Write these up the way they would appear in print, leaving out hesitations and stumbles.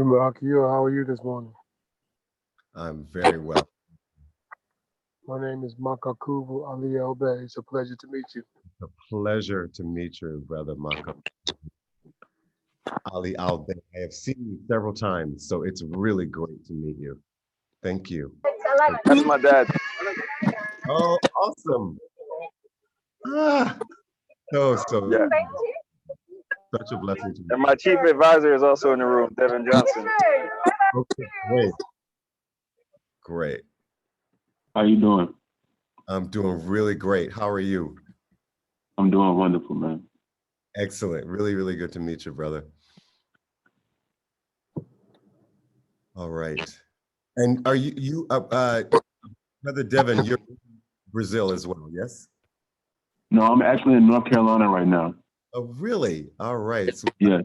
Akio, how are you this morning? I'm very well. My name is Makakuvu Ali Elbey. It's a pleasure to meet you. A pleasure to meet you, brother Mako. Ali Albe. I have seen you several times, so it's really great to meet you. Thank you. That's my dad. Oh, awesome. Ah, so Yeah. such a blessing to And meet my chief advisor is also in the room, Devin Johnson. you. Okay, great, great. How you doing? I'm doing really great. How are you? I'm doing wonderful, man. Excellent. Really, really good to meet you, brother. All right. And are Brother Devin, you're in Brazil as well, yes? No, I'm actually in North Carolina right now. Oh, really? All right. So Yeah,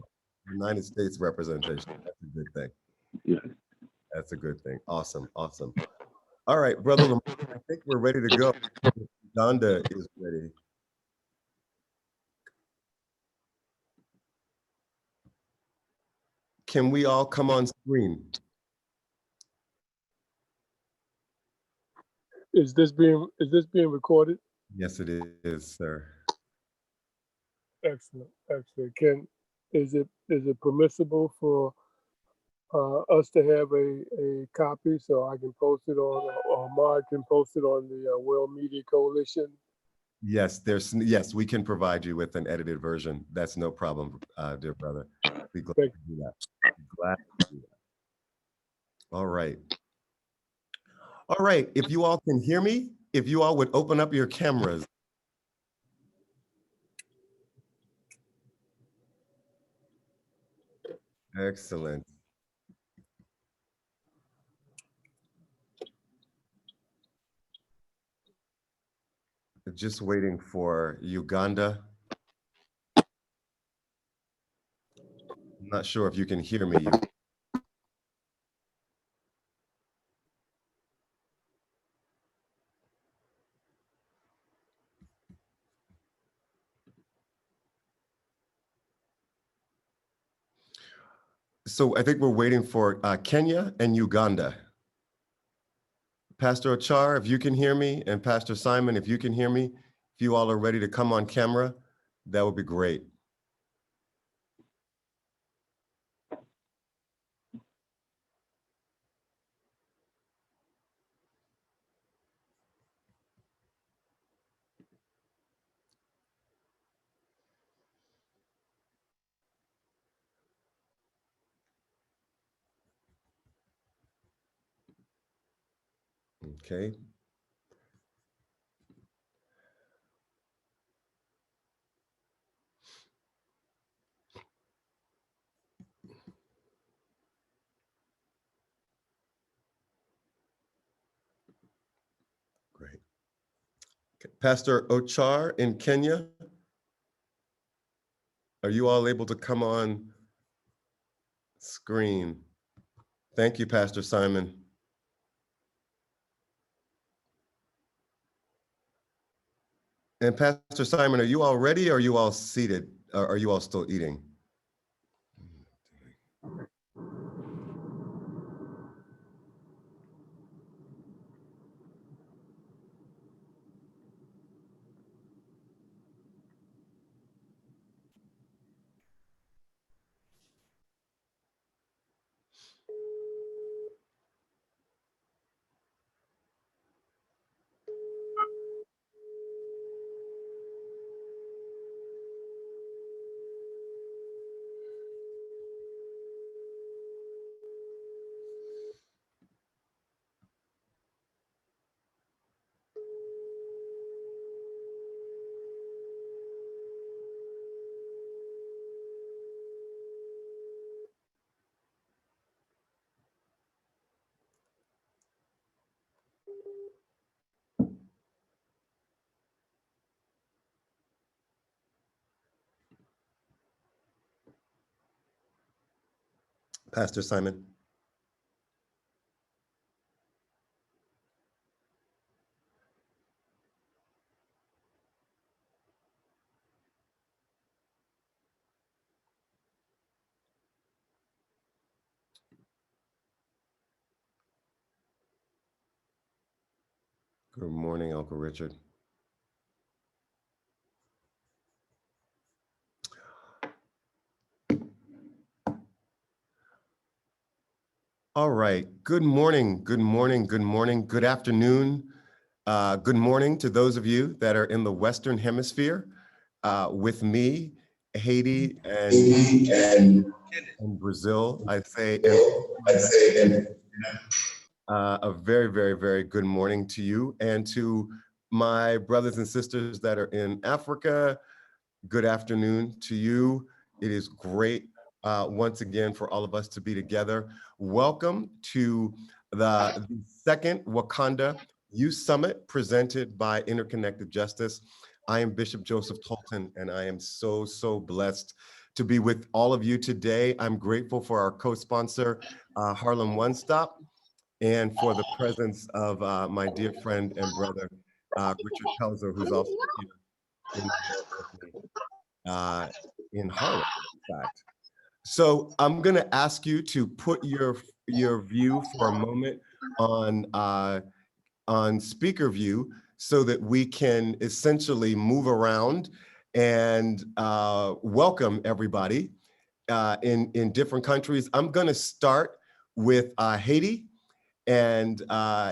United States representation. That's a good thing. yeah. That's a good thing. Awesome. Awesome. All right, Brother Lamar, I think we're ready to go. Uganda is ready. Can we all come on screen? Is this being recorded? Yes, it is, sir. Excellent, excellent. Is it permissible for us to have a copy so I can post it on, or Mark can post it on the World Media Coalition? Yes, we can provide you with an edited version. That's no problem, dear brother. Be glad Thank to do that. Be glad to do that. All right. All right. If you all can hear me, if you all would open up your cameras. Excellent. Just waiting for Uganda. I'm not sure if you can hear me. So I think we're waiting for Kenya and Uganda. Pastor Ochar, if you can hear me, and Pastor Simon, if you can hear me, if you all are ready to come on camera, that would be great. Okay. Great. Okay. Pastor Ochar in Kenya, are you all able to come on screen? Thank you, Pastor Simon. And Pastor Simon, are you all ready or are you all seated? Or are you all still eating? Pastor Simon. Good morning, Uncle Richard. All right. Good morning. Good morning. Good morning. Good afternoon. Good morning to those of you that are in the Western Hemisphere with me, Haiti and Brazil. I say, a very, very, very good morning to you and to my brothers and sisters that are in Africa. Good afternoon to you. It is great once again for all of us to be together. Welcome to the second Wakanda Youth Summit presented by Interconnected Justice. I am Bishop Joseph Tolton, and I am so, so blessed to be with all of you today. I'm grateful for our co-sponsor, Harlem One Stop, and for the presence of my dear friend and brother, Richard Pelzer, who's also here in New York with me. In Harlem, in fact. So I'm going to ask you to put your view for a moment on speaker view so that we can essentially move around and welcome everybody in different countries. I'm going to start with Haiti, and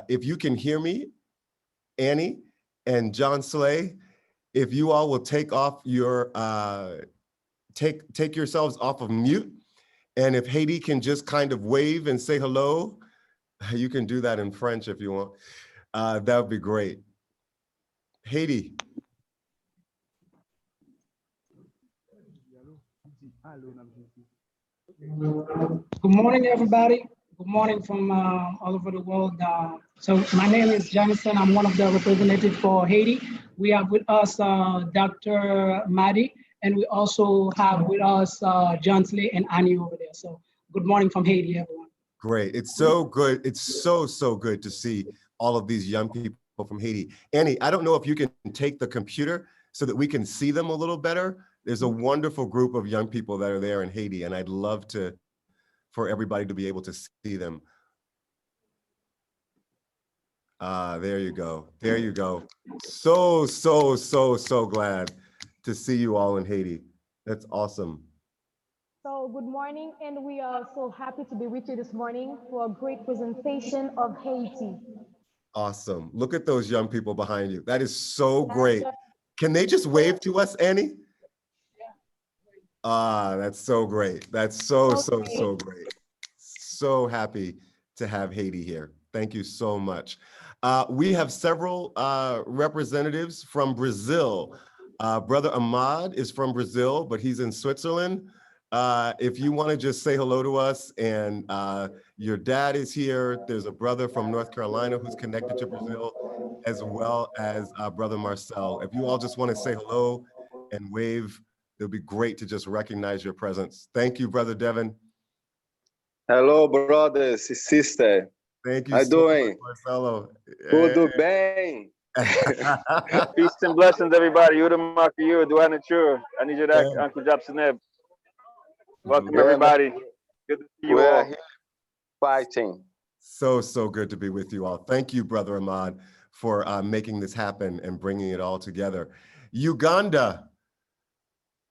if you can hear me, Annie and John Slay, if you all will take off your take yourselves off of mute, and if Haiti can just kind of wave and say hello, you can do that in French if you want. That would be great. Haiti. Good morning, everybody. Good morning from all over the world. So my name is Jonathan. I'm one of the representatives for Haiti. We have with us Dr. Madi, and we also have with us John Slay and Annie over there. So good morning from Haiti, everyone. Great. It's so good. It's so, so good to see all of these young people from Haiti. Annie, I don't know if you can take the computer so that we can see them a little better. There's a wonderful group of young people that are there in Haiti, and I'd love for everybody to be able to see them. There you go. There you go. So, so, so, so glad to see you all in Haiti. That's awesome. So good morning, and we are so happy to be with you this morning for a great presentation of Haiti. Awesome. Look at those young people behind you. That is so great. Can they just wave to us, Annie? That's so great. That's so, so, so great. So happy to have Haiti here. Thank you so much. We have several representatives from Brazil. Brother Ahmad is from Brazil, but he's in Switzerland. If you want to just say hello to us, and your dad is here. There's a brother from North Carolina who's connected to Brazil, as well as Brother Marcel. If you all just want to say hello and wave, it would be great to just recognize your presence. Thank you, Brother Devin. Hello, brothers e sisters. Thank you How so doing? much, Marcelo. Tudo bem? Peace and blessings, everybody. Udamaka, you, Duana Chur. I need you to Uncle Jobson. Welcome, everybody. Good to see you all. Here fighting. So, so good to be with you all. Thank you, Brother Ahmad, for making this happen and bringing it all together. Uganda.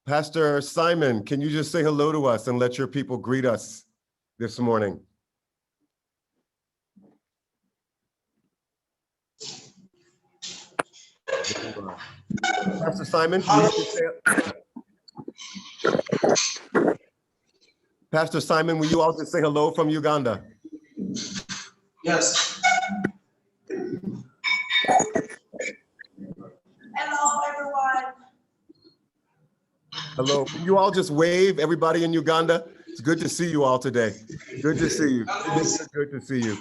Pastor Simon, can you just say hello to us and let your people greet us this morning? Pastor Simon, Pastor Simon, will you all just say hello from Uganda? Yes. Hello, everyone. Hello. Will you all just wave, everybody in Uganda? It's good to see you all today. Good to see you. Good to see you.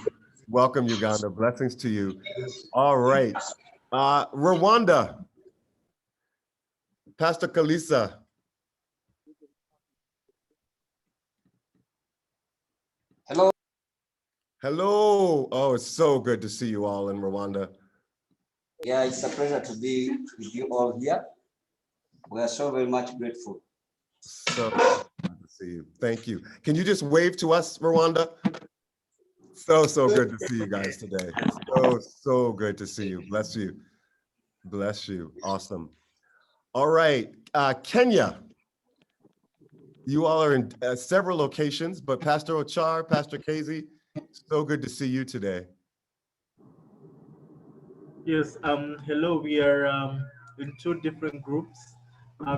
Welcome, Uganda. Blessings to you. All right. Rwanda. Pastor Kalisa. Hello. Hello. Oh, it's so good to see you all in Rwanda. Yeah, it's a pleasure to be with you all here. We are so very much grateful. So good to see you. Thank you. Can you just wave to us, Rwanda? So good to see you guys today. So good to see you. Bless you. Bless you. Awesome. All right, Kenya. You all are in several locations, but Pastor Ochar, Pastor Casey, so good to see you today. Yes, hello, we are in two different groups.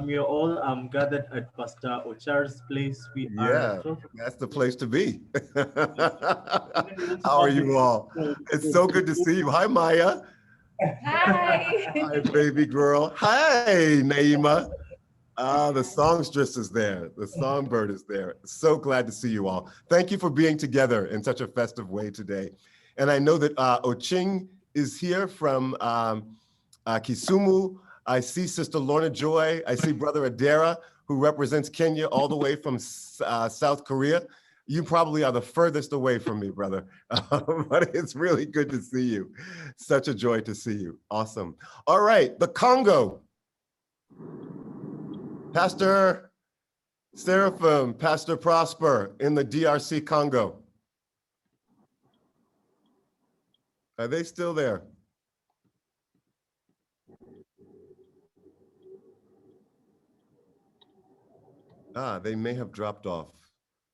You're all gathered at Pastor Ochar's place. We are Yeah, so that's the place to be. How are you all? It's so good to see you. Hi, Maya. Hi. Hi, baby girl. Hi, Naima. The songstress is there. The songbird is there. So glad to see you all. Thank you for being together in such a festive way today. And I know that Oching is here from Kisumu. I see Sister Lorna Joy. I see Brother Adara, who represents Kenya all the way from South Korea. You probably are the furthest away from me, brother, but it's really good to see you. Such a joy to see you. Awesome. All right, the Congo. Pastor Seraphim, Pastor Prosper in the DRC Congo. Are they still there? They may have dropped off.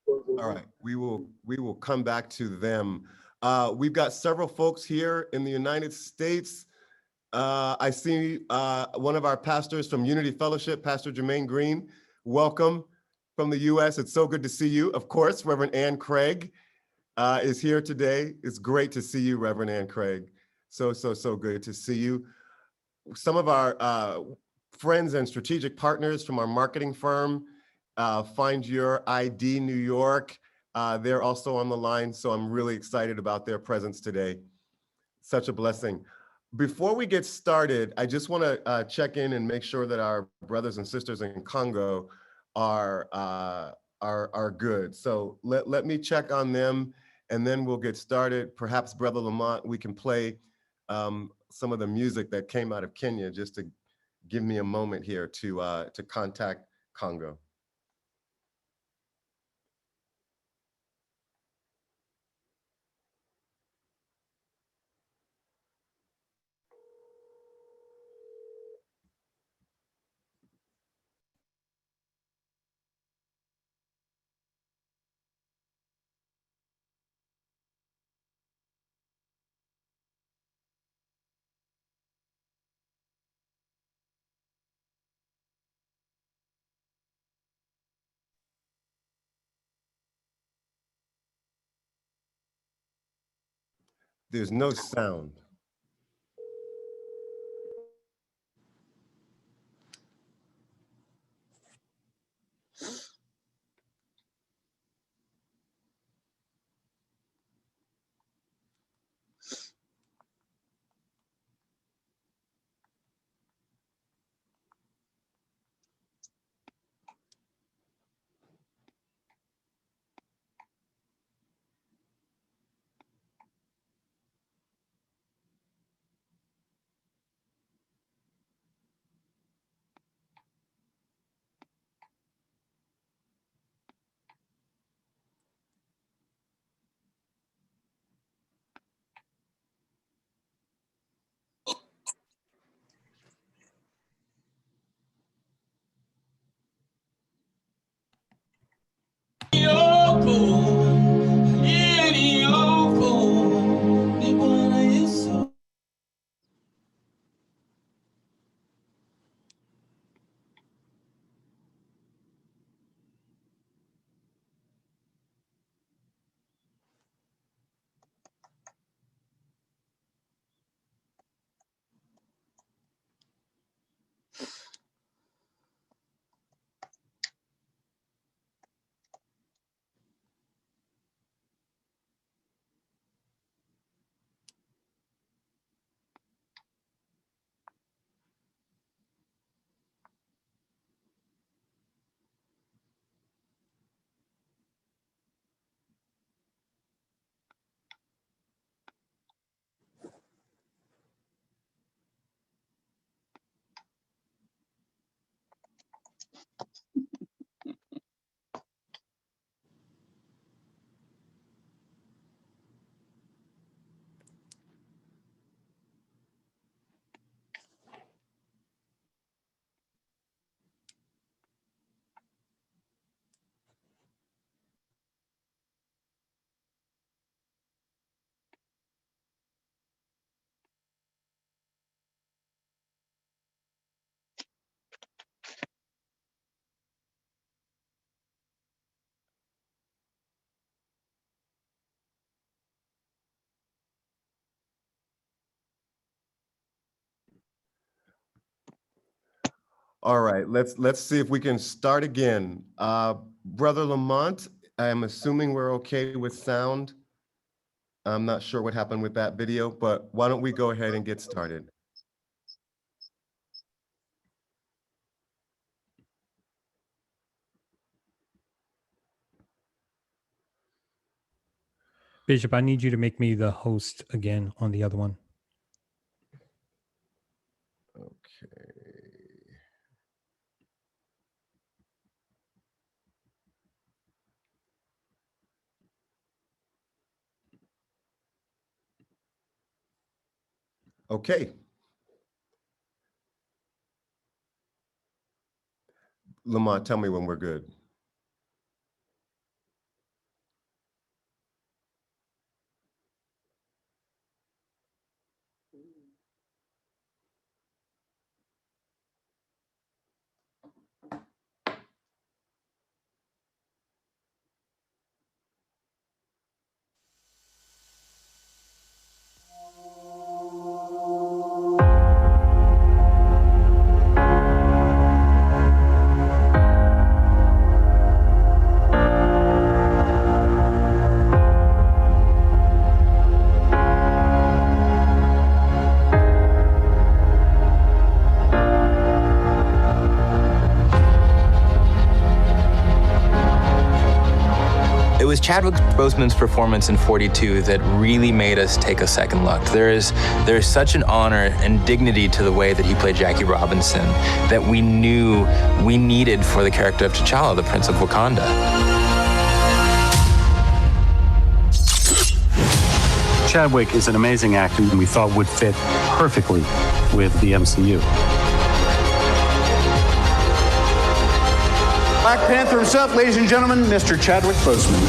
All right, we will come back to them. We've got several folks here in the United States. I see one of our pastors from Unity Fellowship, Pastor Jermaine Green. Welcome from the US. It's so good to see you. Of course, Reverend Ann Craig is here today. It's great to see you, Reverend Ann Craig. So good to see you. Some of our friends and strategic partners from our marketing firm, Find Your ID New York, they're also on the line, so I'm really excited about their presence today. Such a blessing. Before we get started, I just want to check in and make sure that our brothers and sisters in Congo are good. So let me check on them, and then we'll get started. Perhaps Brother Lamont, we can play some of the music that came out of Kenya, just to give me a moment here to contact Congo. There's no sound. All right, let's see if we can start again. Brother Lamont, I am assuming we're okay with sound. I'm not sure what happened with that video, but why don't we go ahead and get started? Bishop, I need you to make me the host again on the other one. Okay. Okay. Lamont, tell me when we're good. It was Chadwick Boseman's performance in 42 that really made us take a second look. There is such an honor and dignity to the way that he played Jackie Robinson that we knew we needed for the character of T'Challa, the Prince of Wakanda. Chadwick is an amazing actor and we thought would fit perfectly with the MCU. Black Panther himself, ladies and gentlemen, Mr. Chadwick Boseman.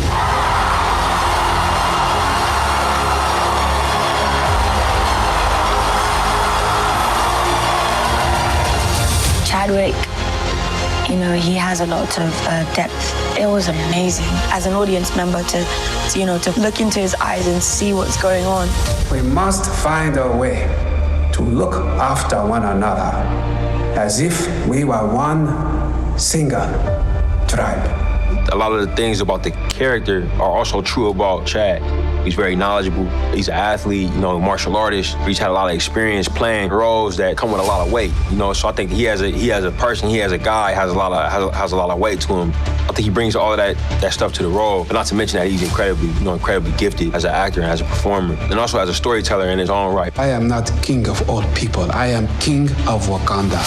Chadwick, you know, he has a lot of depth. It was amazing as an audience member to look into his eyes and see what's going on. We must find a way to look after one another as if we were one single tribe. A lot of the things about the character are also true about Chad. He's very knowledgeable. He's an athlete, martial artist. He's had a lot of experience playing roles that come with a lot of weight, So I think he has a person, he has a guy, has a lot of weight to him. I think he brings all of that stuff to the role, but not to mention that he's incredibly gifted as an actor and as a performer, and also as a storyteller in his own right. I am not king of all people. I am king of Wakanda.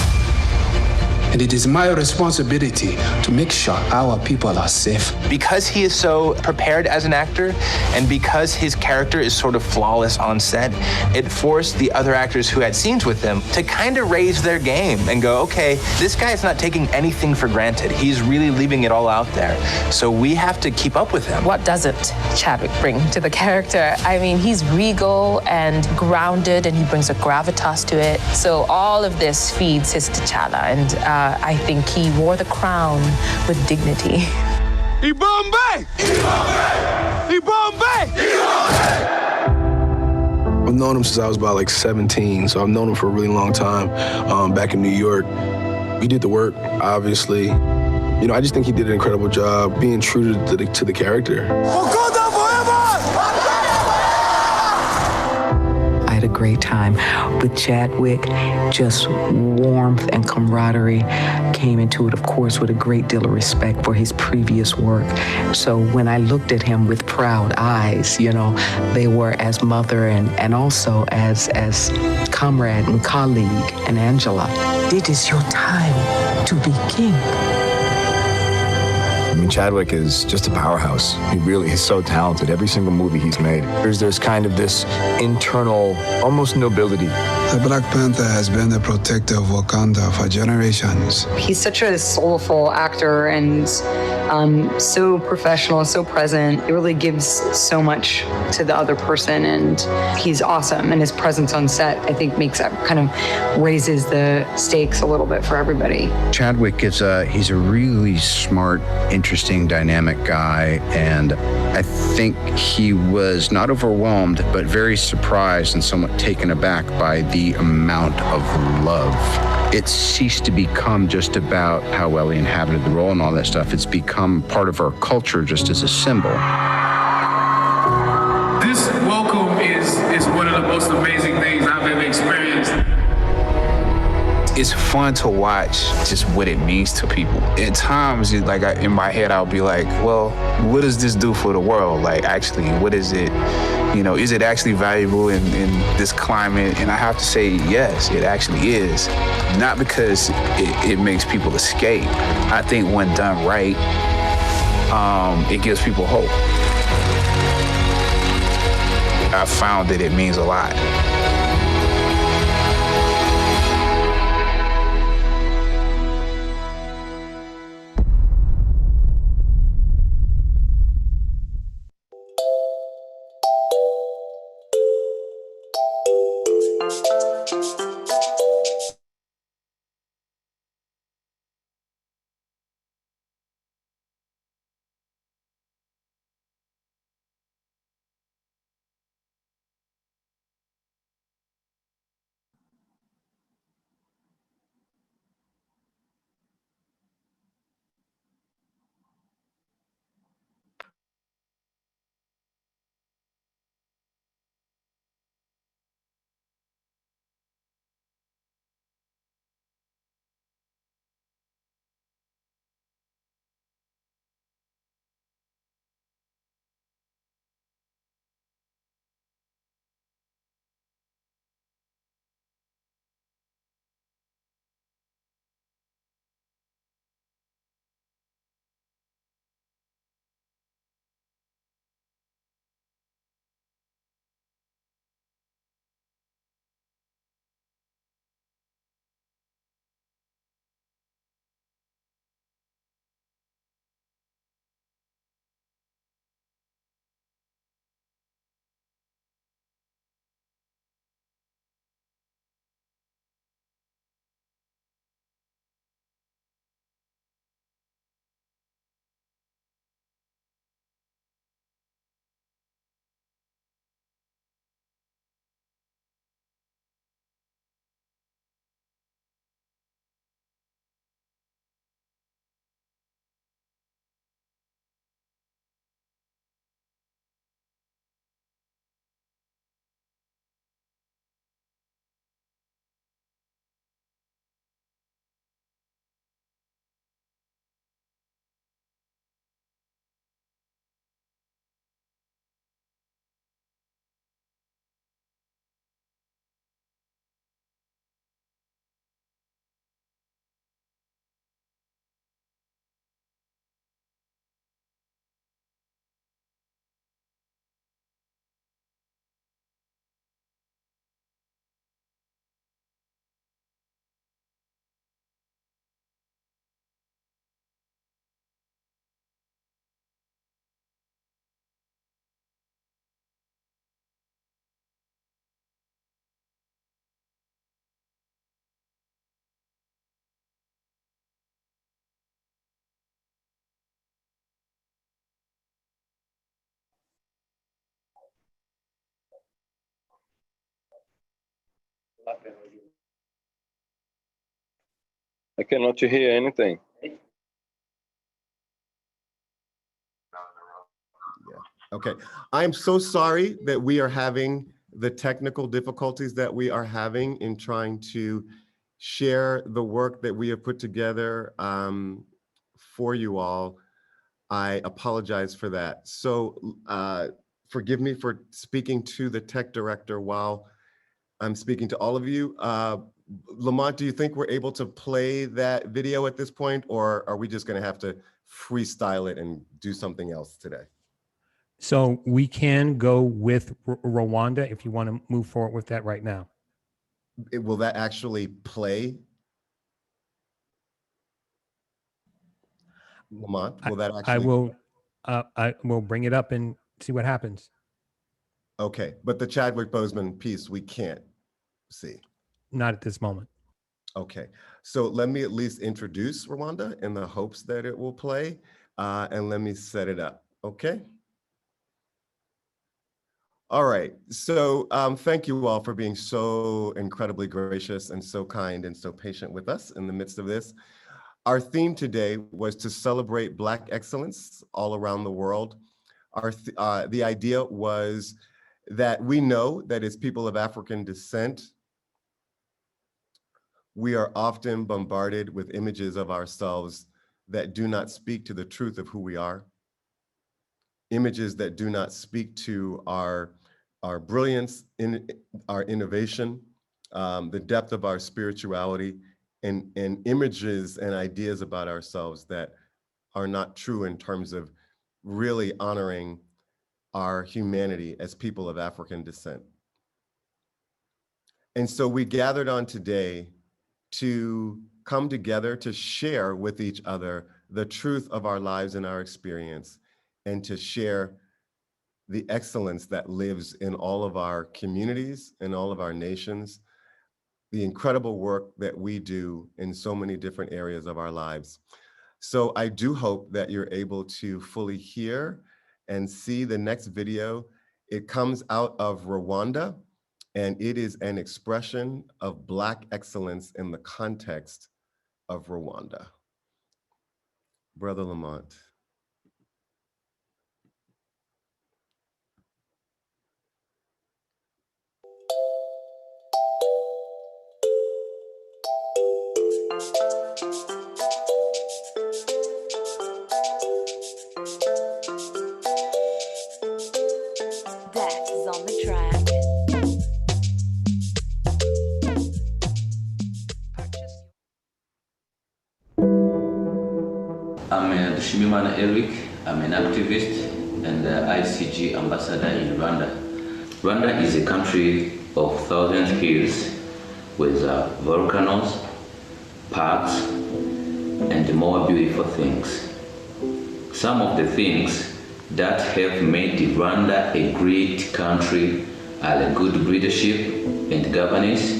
And it is my responsibility to make sure our people are safe. Because he is so prepared as an actor, and because his character is sort of flawless on set, it forced the other actors who had scenes with him to kind of raise their game and go, okay, this guy is not taking anything for granted. He's really leaving it all out there. So we have to keep up with him. What doesn't Chadwick bring to the character? I mean, he's regal and grounded, and he brings a gravitas to it. So all of this feeds his T'Challa, and I think he wore the crown with dignity. Ibombe! I've known him since I was about 17, so I've known him for a really long time. Back in New York, he did the work, obviously. I just think he did an incredible job being true to the character. Wakanda forever! I had a great time with Chadwick. Just warmth and camaraderie came into it, of course, with a great deal of respect for his previous work. So when I looked at him with proud eyes, they were as mother and also as comrade and colleague and Angela. It is your time to be king. Chadwick is just a powerhouse. He really is so talented. Every single movie he's made, there's kind of this internal, almost nobility. The Black Panther has been the protector of Wakanda for generations. He's such a soulful actor and so professional, so present. He really gives so much to the other person, and he's awesome. And his presence on set, I think, kind of raises the stakes a little bit for everybody. Chadwick he's a really smart, interesting, dynamic guy, and I think he was not overwhelmed, but very surprised and somewhat taken aback by the amount of love it's ceased to become just about how well he inhabited the role and all that stuff. It's become part of our culture just as a symbol. This welcome is one of the most amazing things I've ever experienced. It's fun to watch just what it means to people. At times, in my head, I'll be like, well, what does this do for the world? Like, actually, what is it? You know, is it actually valuable in this climate? And I have to say, yes, it actually is. Not because it makes people escape. I think when done right, it gives people hope. I found that it means a lot. I cannot hear anything. Okay, I'm so sorry that we are having the technical difficulties that we are having in trying to share the work that we have put together for you all. I apologize for that. So forgive me for speaking to the tech director while I'm speaking to all of you. Lamont, do you think we're able to play that video at this point, or are we just gonna have to freestyle it and do something else today? So we can go with Rwanda if you want to move forward with that right now. Will that actually play? Lamont, will that actually? I will bring it up and see what happens. Okay, but the Chadwick Boseman piece, we can't see. Not at this moment. Okay, so let me at least introduce Rwanda in the hopes that it will play, and let me set it up, okay? All right, so thank you all for being so incredibly gracious and so kind and so patient with us in the midst of this. Our theme today was to celebrate Black excellence all around the world. The idea was that we know that as people of African descent, we are often bombarded with images of ourselves that do not speak to the truth of who we are, images that do not speak to our brilliance, in our innovation, the depth of our spirituality, and images and ideas about ourselves that are not true in terms of really honoring our humanity as people of African descent. And so we gathered on today to come together to share with each other the truth of our lives and our experience, and to share the excellence that lives in all of our communities and all of our nations, the incredible work that we do in so many different areas of our lives. So I do hope that you're able to fully hear and see the next video. It comes out of Rwanda, and it is an expression of Black excellence in the context of Rwanda. Brother Lamont. Death is on the track. I'm Dushimimana Eric. I'm an activist and ICG ambassador in Rwanda. Rwanda is a country of 1,000 hills with volcanoes, parks, and more beautiful things. Some of the things that have made Rwanda a great country are good leadership and governance,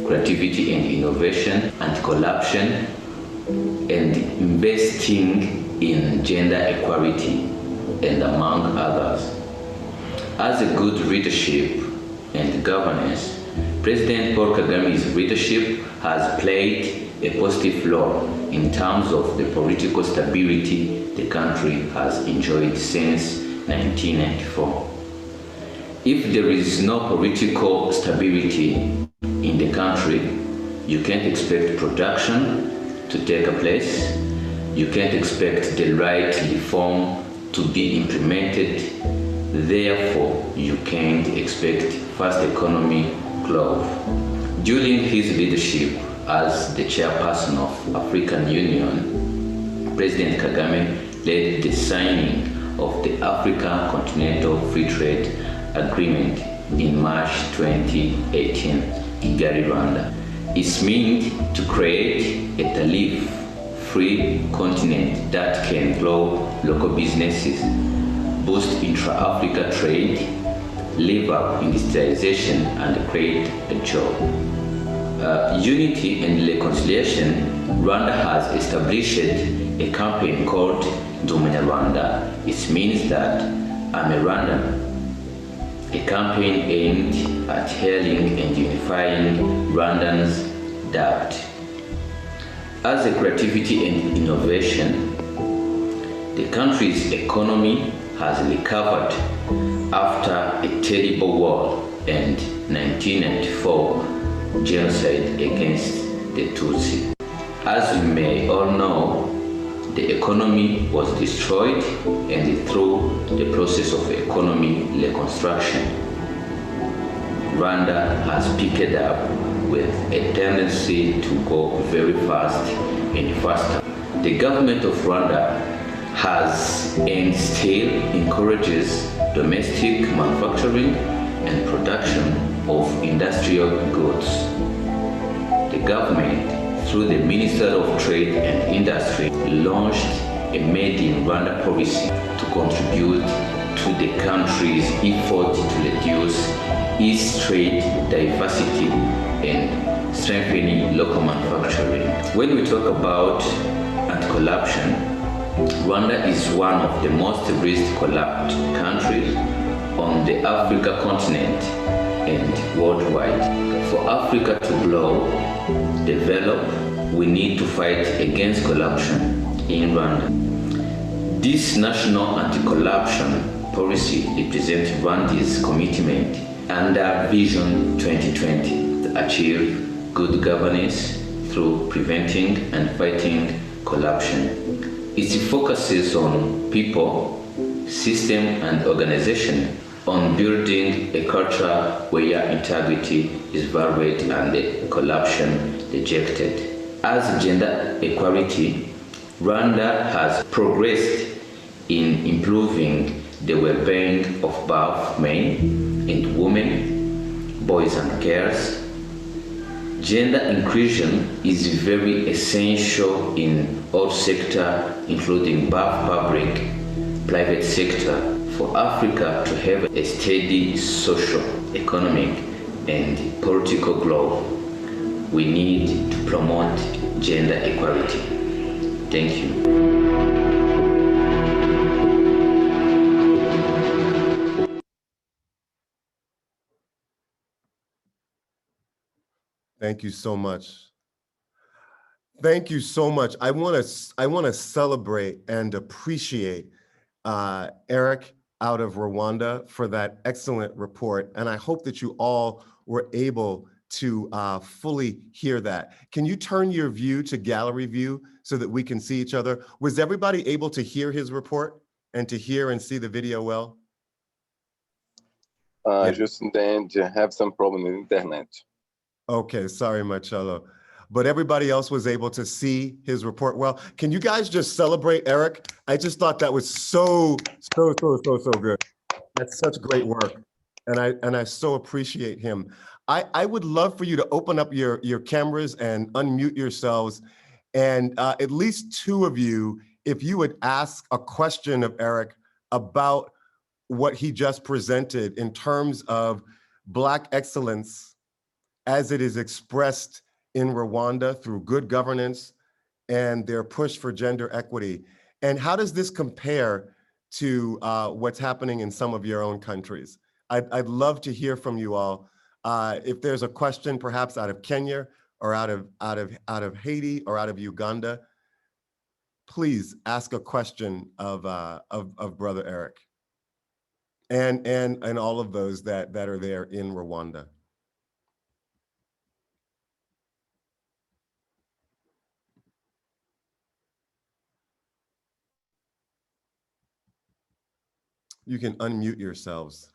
creativity and innovation, anti-corruption, and investing in gender equality, and among others. As a good leadership and governance, President Paul Kagame's leadership has played a positive role in terms of the political stability the country has enjoyed since 1994. If there is no political stability in the country, you can't expect production to take place. You can't expect the right reform to be implemented. Therefore, you can't expect fast economic growth. During his leadership as the chairperson of African Union, President Kagame led the signing of the African Continental Free Trade Agreement in March 2018 in Kigali, Rwanda. It's meant to create a tariff-free continent that can grow local businesses, boost intra-Africa trade, live up industrialization, and create a job. Unity and reconciliation, Rwanda has established a campaign called Ndi Umunyarwanda. It means that I'm a Rwandan. A campaign aimed at healing and unifying Rwandans' doubt. As a creativity and innovation, the country's economy has recovered after a terrible war and 1994 genocide against the Tutsi. As you may all know, the economy was destroyed, and through the process of economic reconstruction, Rwanda has picked up with a tendency to go very fast and faster. The government of Rwanda has and still encourages domestic manufacturing and production of industrial goods. The government, through the Minister of Trade and Industry, launched a Made in Rwanda policy to contribute to the country's effort to reduce its trade diversity and strengthening local manufacturing. When we talk about anti-corruption, Rwanda is one of the most least corrupt countries on the Africa continent and worldwide. For Africa to grow, develop, we need to fight against corruption in Rwanda. This national anti-corruption policy represents Rwanda's commitment under Vision 2020 to achieve good governance through preventing and fighting corruption. It focuses on people, system and organization, on building a culture where integrity is valued and corruption rejected. As gender equality, Rwanda has progressed in improving the well-being of both men and women, boys and girls. Gender inclusion is very essential in all sectors, including both public, private sector, for Africa to have a steady social, economic, and political growth. We need to promote gender equality. Thank you. Thank you so much. Thank you so much. I want to celebrate and appreciate Eric out of Rwanda for that excellent report. And I hope that you all were able to fully hear that. Can you turn your view to gallery view so that we can see each other? Was everybody able to hear his report and to hear and see the video well? Yeah. Just then have some problem with internet. Okay, sorry, Marcello. But everybody else was able to see his report well. Can you guys just celebrate Eric? I just thought that was so good. That's such great work. And I so appreciate him. I would love for you to open up your cameras and unmute yourselves. And at least two of you, if you would ask a question of Eric about what he just presented in terms of Black excellence as it is expressed in Rwanda through good governance and their push for gender equity. And how does this compare to what's happening in some of your own countries? I'd love to hear from you all. If there's a question perhaps out of Kenya or out of Haiti or out of Uganda, please ask a question of Brother Eric and all of those that are there in Rwanda. You can unmute yourselves.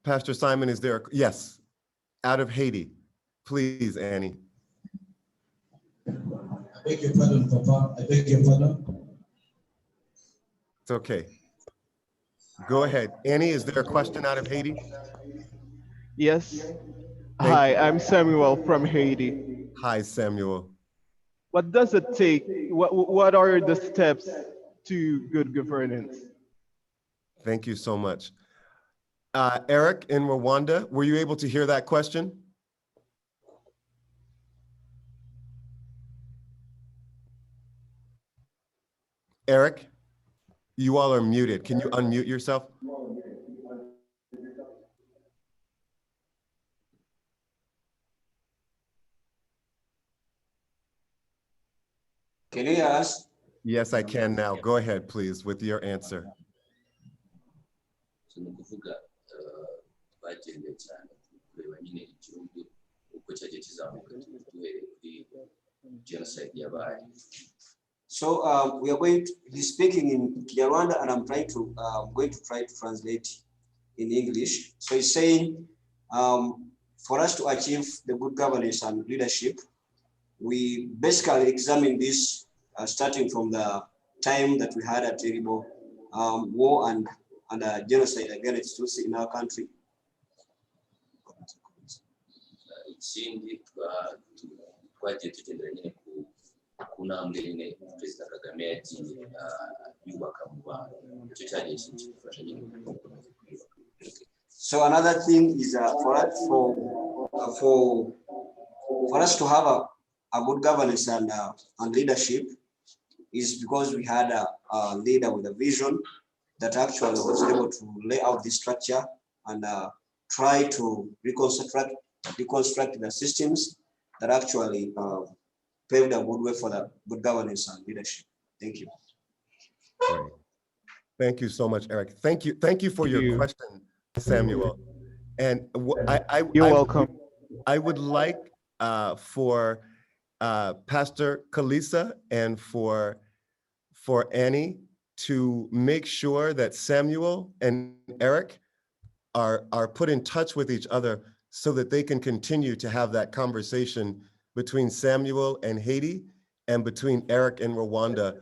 Pastor Simon, is there? Yes, out of Haiti. Please, Annie. I beg your pardon, Papa. I beg your pardon. It's okay. Go ahead. Annie, is there a question out of Haiti? Yes. Hi, I'm Samuel from Haiti. Hi, Samuel. What does it take? What are the steps to good governance? Thank you so much. Eric, in Rwanda, were you able to hear that question? Eric, you all are muted. Can you unmute yourself? Can you hear us? Yes, I can now. Go ahead, please, with your answer. So we are going to be speaking in Kinyarwanda, and I'm going to try to translate in English. So he's saying, for us to achieve the good governance and leadership, we basically examine this starting from the time that we had a terrible war and a genocide against Tutsi in our country. So another thing is for us to have a good governance and leadership is because we had a leader with a vision that actually was able to lay out this structure and try to reconstruct the systems that actually paved a good way for the good governance and leadership. Thank you. Great. Thank you so much, Eric. Thank you for your question, Samuel. And You're welcome. I would like for Pastor Kalisa and for Annie to make sure that Samuel and Eric are put in touch with each other so that they can continue to have that conversation between Samuel and Haiti and between Eric and Rwanda.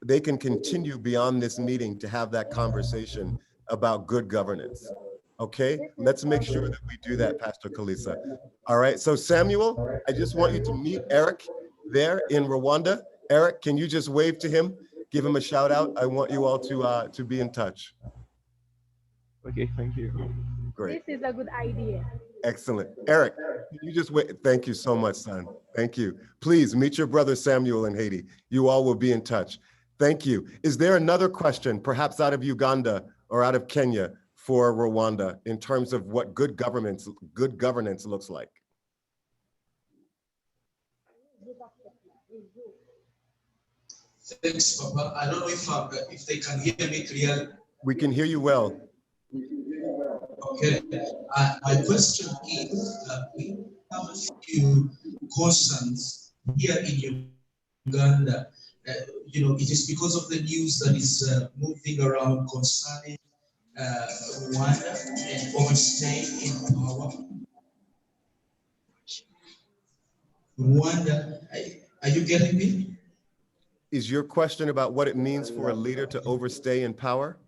They can continue beyond this meeting to have that conversation about good governance. Okay, let's make sure that we do that, Pastor Kalisa. All right, so Samuel, I just want you to meet Eric there in Rwanda. Eric, can you just wave to him? Give him a shout out. I want you all to be in touch. Okay, thank you. Great. This is a good idea. Excellent. Eric, can you just wait? Thank you so much, son. Thank you. Please meet your brother Samuel in Haiti. You all will be in touch. Thank you. Is there another question, perhaps out of Uganda or out of Kenya for Rwanda in terms of what good governance looks like? Thanks, Papa. I don't know if they can hear me clearly. We can hear you well. Okay. My question is, we have a few concerns here in Uganda. It is because of the news that is moving around concerning Rwanda and overstaying in power. Rwanda, are you getting me? Is your question about what it means for a leader to overstay in power?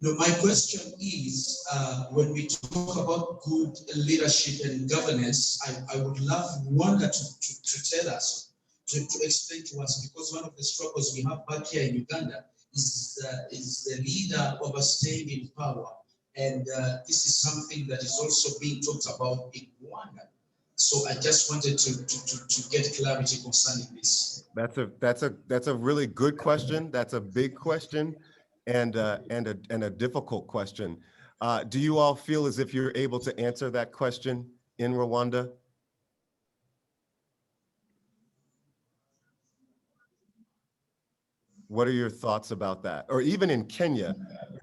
No, my question is, when we talk about good leadership and governance, I would love Rwanda to tell us, to explain to us, because one of the struggles we have back here in Uganda is the leader overstaying in power. And this is something that is also being talked about in Rwanda. So I just wanted to get clarity concerning this. That's a really good question. That's a big question. And a difficult question. Do you all feel as if you're able to answer that question in Rwanda? What are your thoughts about that? Or even in Kenya,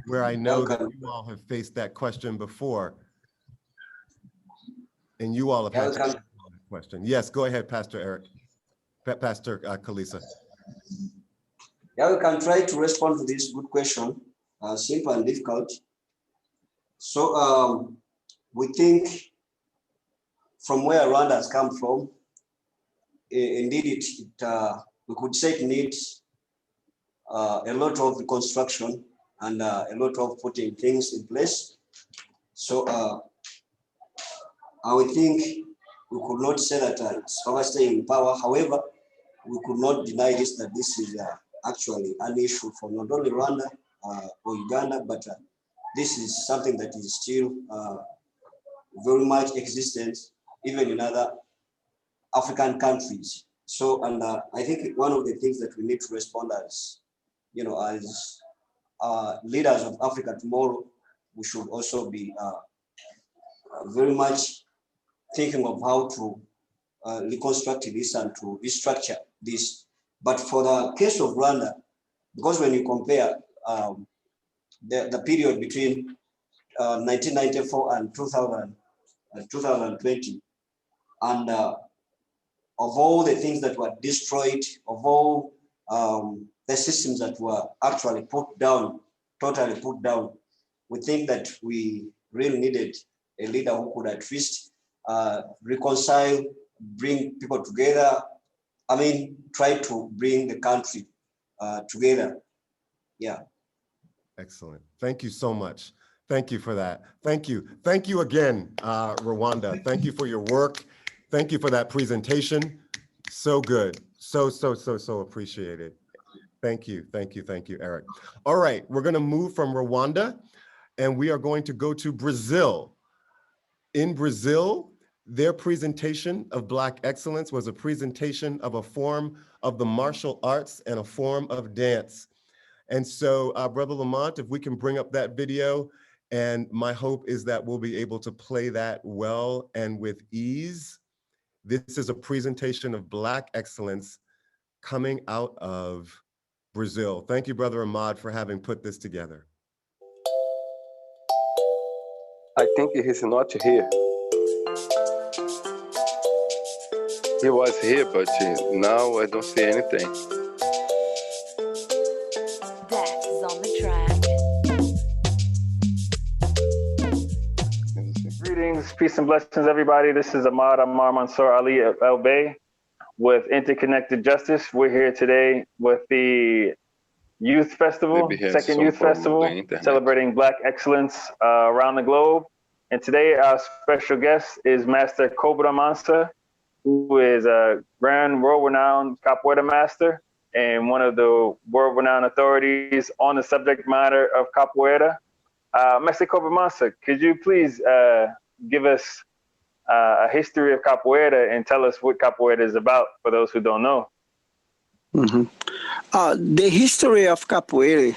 where I know that you all have faced that question before, and you all have had that question. Yes, go ahead, Pastor Eric, Pastor Kalisa. Yeah, we can try to respond to this good question, simple and difficult. So we think from where Rwanda has come from, indeed we could say it needs a lot of reconstruction and a lot of putting things in place. So I would think we could not say that it's overstaying in power. However, we could not deny this, that this is actually an issue for not only Rwanda or Uganda, but this is something that is still very much existent even in other African countries. So, and I think one of the things that we need to respond as, as leaders of Africa tomorrow, we should also be very much thinking of how to reconstruct this and to restructure this. But for the case of Rwanda, because when you compare the period between 1994 and 2020, and of all the things that were destroyed, of all the systems that were actually put down, totally put down, we think that we really needed a leader who could at least reconcile, bring people together. I mean, try to bring the country together. Yeah. Excellent. Thank you so much. Thank you for that. Thank you. Thank you again, Rwanda. Thank you for your work. Thank you for that presentation. So good. So appreciated. Thank you. Thank you. Thank you, Eric. All right, we're going to move from Rwanda and we are going to go to Brazil. In Brazil, Their presentation of Black excellence was a presentation of a form of the martial arts and a form of dance. And so, Brother Lamont, if we can bring up that video, and my hope is that we'll be able to play that well and with ease. This is a presentation of Black excellence coming out of Brazil. Thank you, Brother Ahmad, for having put this together. I think he's not here. He was here, but now I don't see anything. Death is on the track. Greetings, peace and blessings, everybody. This is Ahmad Ammar Mansour Ali El Bey with Interconnected Justice. We're here today with the Youth Festival, second Youth Festival, celebrating Black excellence around the globe. And today our special guest is Master Cobra Mansa, who is a grand world-renowned capoeira master and one of the world-renowned authorities on the subject matter of capoeira. Master Cobra Mansa, could you please give us a history of capoeira and tell us what capoeira is about for those who don't know? The history of capoeira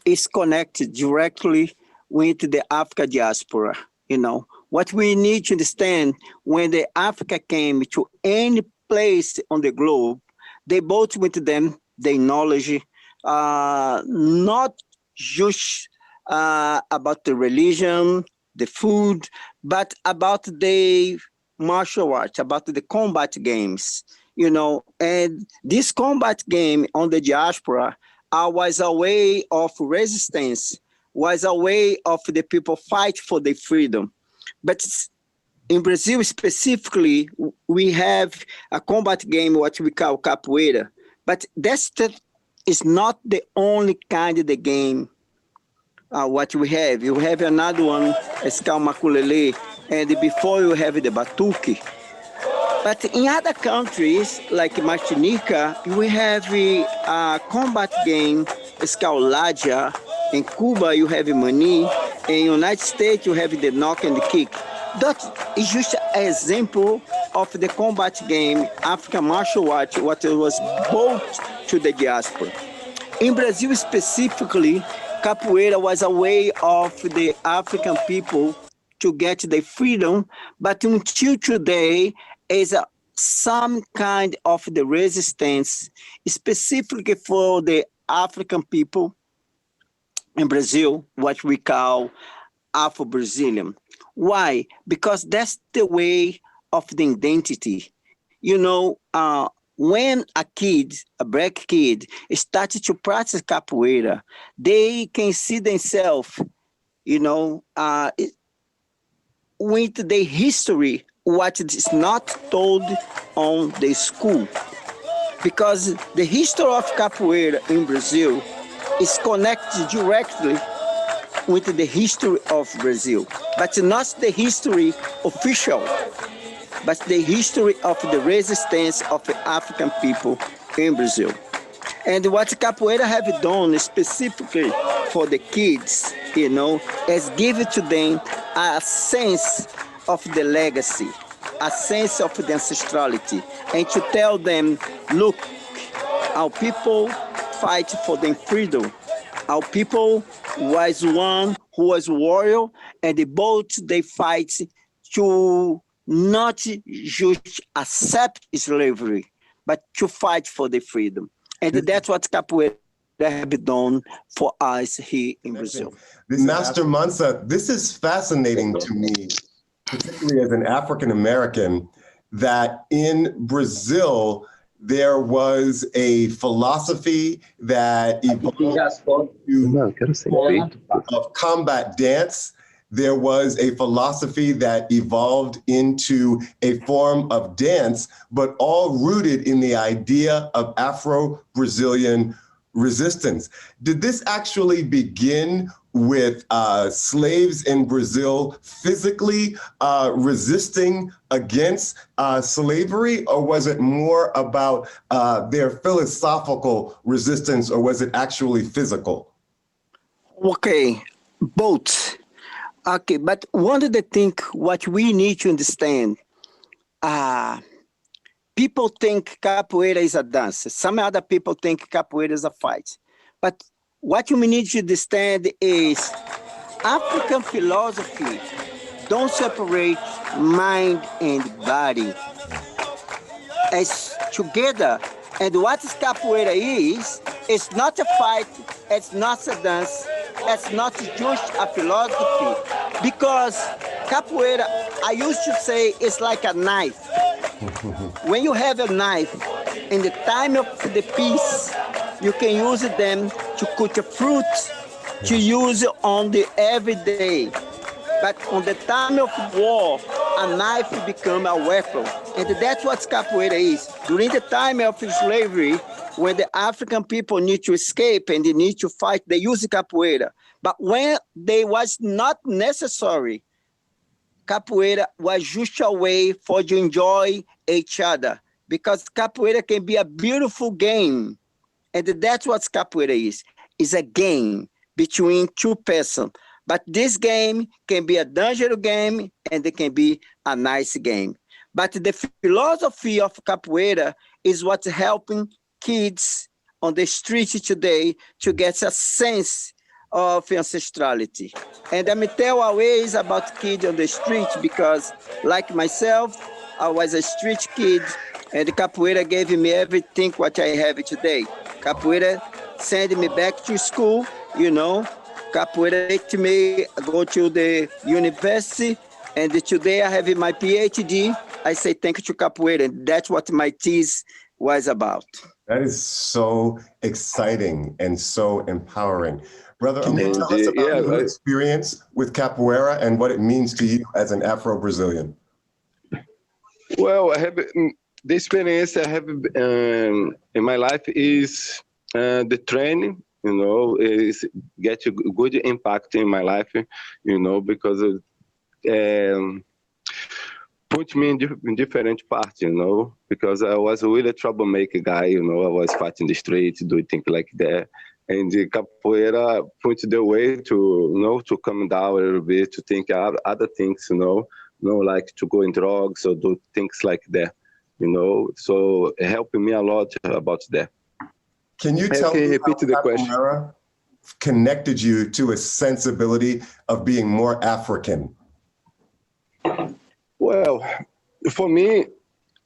is connected directly with the Africa diaspora. You know, what we need to understand, when the Africa came to any place on the globe, they brought with them their knowledge, not just about the religion, the food, but about the martial arts, about the combat games, you know. And this combat game on the diaspora was a way of resistance, was a way of the people fight for their freedom. But in Brazil specifically, we have a combat game, what we call capoeira. But that is not the only kind of the game what we have. You have another one, it's called maculele, and before you have the batuque. But in other countries, like Martinica, we have a combat game, it's called Laja. In Cuba, you have Mani. In the United States, you have the knock and the kick. That is just an example of the combat game, African martial arts, what was brought to the diaspora. In Brazil specifically, capoeira was a way of the African people to get their freedom, but until today, is some kind of the resistance, specifically for the African people in Brazil, what we call Afro-Brazilian. Why? Because that's the way of the identity. You know, when a kid, a black kid, started to practice capoeira, they can see themselves, you know, with the history, what is not told on the school. Because the history of capoeira in Brazil is connected directly with the history of Brazil, but not the history official, but the history of the resistance of the African people in Brazil. And what capoeira have done specifically for the kids, you know, is give to them a sense of the legacy, a sense of the ancestrality, and to tell them, look, our people fight for their freedom. Our people was one who was warrior, and both they fight to not just accept slavery, but to fight for the freedom. And that's what capoeira have done for us here in Brazil. Master Mansa, this is fascinating to me, particularly as an African American, that in Brazil, there was a philosophy that evolved of combat dance. There was a philosophy that evolved into a form of dance, but all rooted in the idea of Afro-Brazilian resistance. Did this actually begin with slaves in Brazil physically resisting against slavery, or was it more about their philosophical resistance, or was it actually physical? Okay, both. Okay, but one of the things what we need to understand, people think capoeira is a dance. Some other people think capoeira is a fight. But what you need to understand is African philosophy don't separate mind and body as together. And what is capoeira is, it's not a fight, it's not a dance, it's not just a philosophy. Because capoeira, I used to say, it's like a knife. When you have a knife, in the time of the piece, you can use them to cut a fruit, to use on the everyday. But on the time of war, a knife become a weapon. And that's what capoeira is. During the time of slavery, when the African people need to escape and they need to fight, they use capoeira. But when they was not necessary, capoeira was just a way for to enjoy each other. Because capoeira can be a beautiful game. And that's what capoeira is. It's a game between two persons. But this game can be a dangerous game and it can be a nice game. But the philosophy of capoeira is what's helping kids on the street today to get a sense of ancestrality. And I'm tell always about kids on the street because like myself, I was a street kid and capoeira gave me everything what I have today. Capoeira sent me back to school, you know. Capoeira let me go to the university, and today I have my PhD. I say thank you to capoeira, and that's what my thesis was about. That is so exciting and so empowering. Brother, can you tell us about your experience with capoeira and what it means to you as an Afro-Brazilian? Well, I have the experience I have in my life is the training. You know, it's get a good impact in my life, you know, because it put me in different parts, you know, because I was a really troublemaker guy, you know, I was fighting the streets, doing things like that. And the capoeira put the way to, you know, to come down a little bit, to think other things, you know, like to go in drugs or do things like that, you know. So it helped me a lot about that. Can you tell me how capoeira connected you to a sensibility of being more African? Well, for me,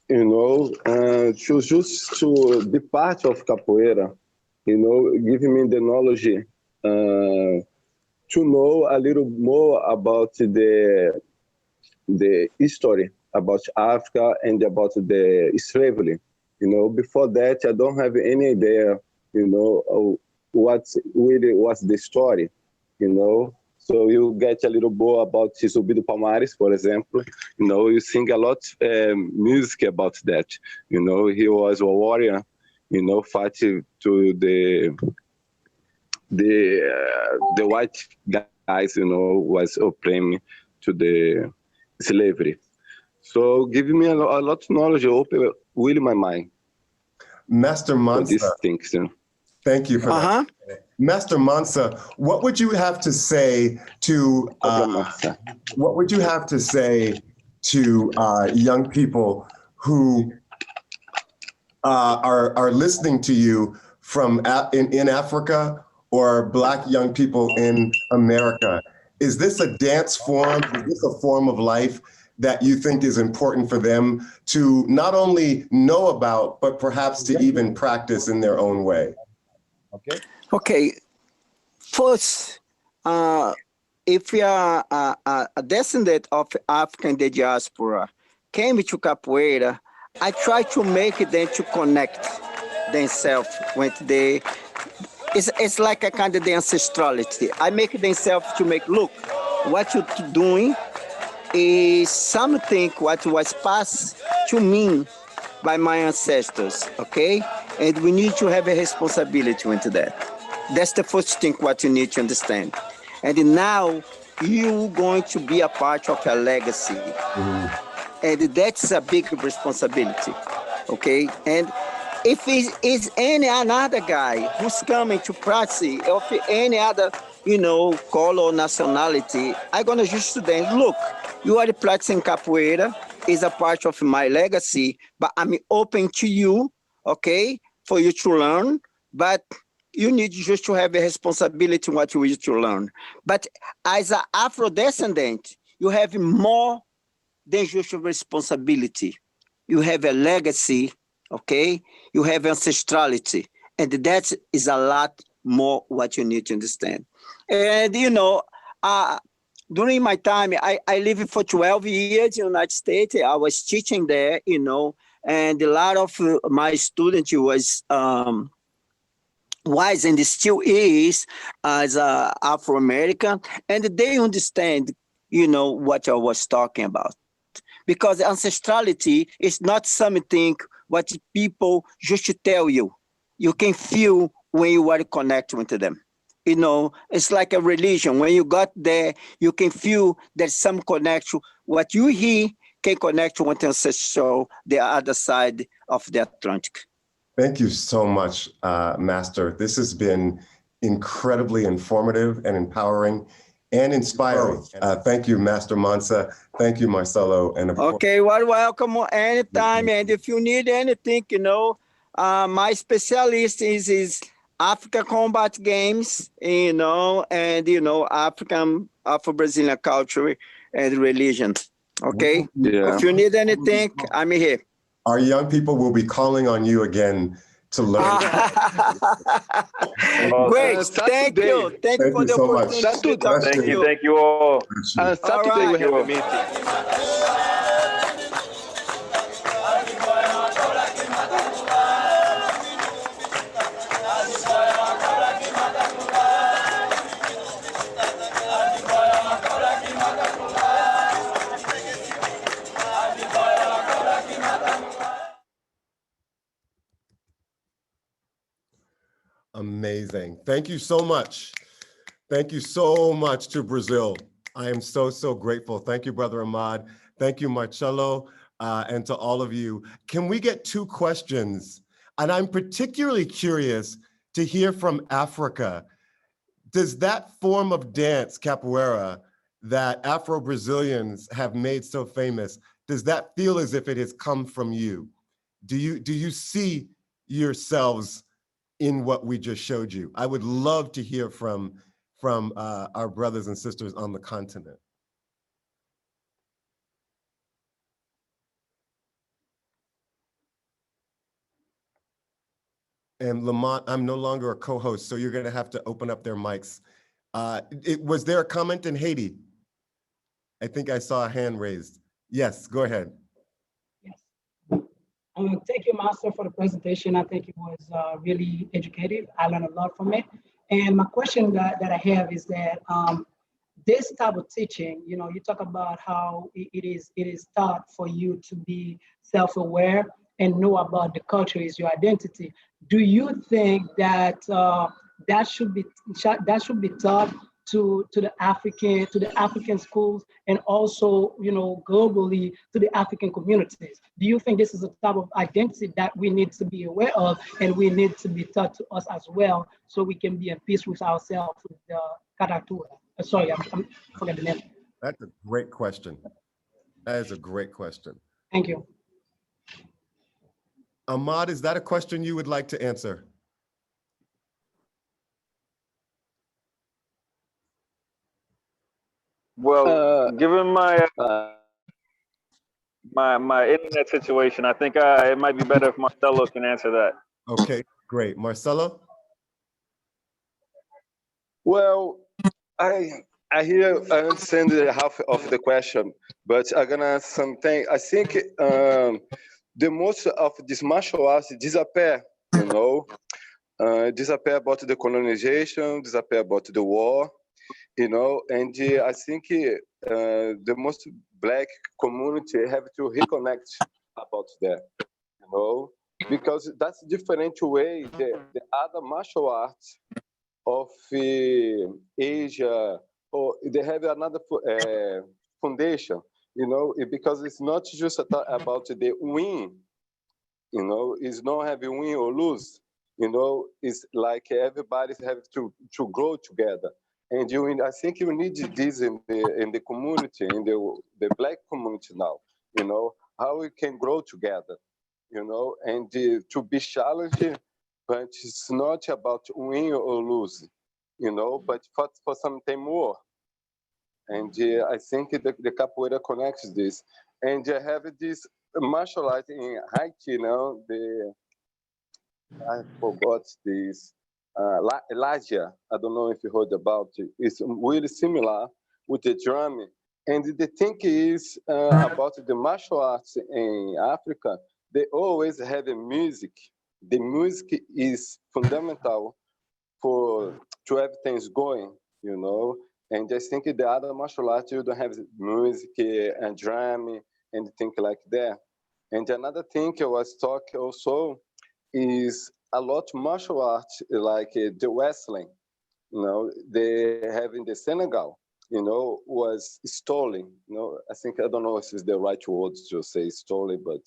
you know, to be part of capoeira, you know, giving me the knowledge to know a little more about the history about Africa and about the slavery. You know, before that, I don't have any idea, you know, what really was the story, you know. So you get a little more about Zumbi do Palmares, for example. You know, you sing a lot music about that. You know, he was a warrior, you know, fighting to the white guys, you know, was oppressing to the slavery. So giving me a lot of knowledge, open really my mind. Master Mansa, thank you for that. Master Mansa, what would you have to say to young people who are listening to you from in Africa or Black young people in America? Is this a dance form? Is this a form of life that you think is important for them to not only know about, but perhaps to even practice in their own way? Okay. First, if you are a descendant of African diaspora, came to capoeira, I try to make them to connect themselves with it's like a kind of the ancestrality. I make themselves to make, look, what you're doing is something what was passed to me by my ancestors, okay? And we need to have a responsibility into that. That's the first thing what you need to understand. And now you're going to be a part of a legacy. And that's a big responsibility, okay? And if it is any another guy who's coming to practice, of any other, you know, color or nationality, I'm gonna just to them, look, you are practicing capoeira, is a part of my legacy, but I'm open to you, okay, for you to learn, but you need just to have a responsibility in what you wish to learn. But as an Afro-descendant, you have more than just a responsibility. You have a legacy, okay? You have ancestrality, and that is a lot more what you need to understand. And, during my time, I lived for 12 years in the United States. I was teaching there, and a lot of my students was and still is as a Afro-American, and they understand, what I was talking about. Because ancestrality is not something what people just tell you. You can feel when you are connected with them. It's like a religion. When you got there, you can feel there's some connection. What you hear can connect with ancestral, the other side of the Atlantic. Thank you so much, Master. This has been incredibly informative and empowering and inspiring. Thank you, Master Mansa. Thank you, Marcelo. And okay, well, welcome anytime. And if you need anything, my specialist is Africa Combat Games, and, Afro-Brazilian culture and religion. Okay? Yeah. If you need anything, I'm here. Our young people will be calling on you again to learn. Great. Thank you. Thank you for the so much. opportunity to talk to you. Thank you all. Saturday we have a meeting. Amazing. Thank you so much. Thank you so much to Brazil. I am so, so grateful. Thank you, Brother Ahmad. Thank you, Marcelo, and to all of you. Can we get 2 questions? And I'm particularly curious to hear from Africa. Does that form of dance, capoeira, that Afro-Brazilians have made so famous, does that feel as if it has come from you? Do you see yourselves in what we just showed you? I would love to hear from our brothers and sisters on the continent. And Lamont, I'm no longer a co-host, so you're gonna have to open up their mics. Was there a comment in Haiti? I think I saw a hand raised. Yes, go ahead. Thank you, Master, for the presentation. I think it was really educative. I learned a lot from it. And my question that I have is that this type of teaching, you talk about how it is taught for you to be self-aware and know about the culture is your identity. Do you think that that should be taught to the African schools, and also, globally to the African communities? Do you think this is a type of identity that we need to be aware of, and we need to be taught to us as well, so we can be at peace with ourselves, with the Karatura? Sorry, I forgot the name. That's a great question. That is a great question. Thank you. Ahmad, is that a question you would like to answer? Well, given my my internet situation, I think it might be better if Marcelo can answer that. Okay, great. Marcelo? Well, I understand the half of the question, but I'm gonna ask something. I think the most of this martial arts disappear, disappear about the colonization, disappear about the war, and I think the most Black community have to reconnect about that, because that's a different way. The other martial arts of Asia, or they have another foundation, because it's not just about the win, it's not having win or lose, it's like everybody have to grow together. And I think you need this in the community, in the Black community now. you know, how we can grow together, you know, and to be challenged, but it's not about win or lose, you know, but for something more. And I think the capoeira connects this. And I have this martial art in Haiti, you know, I forgot this, Elijah. I don't know if you heard about it. It's really similar with the drumming. And the thing is about the martial arts in Africa, they always have a music. The music is fundamental for to have things going, you know. And I think the other martial arts, you don't have music and drumming and things like that. And another thing I was talking also is a lot of martial arts like the wrestling, you know, they have in the Senegal, you know, was stolen. You know, I think I don't know if it's the right word to say stolen, but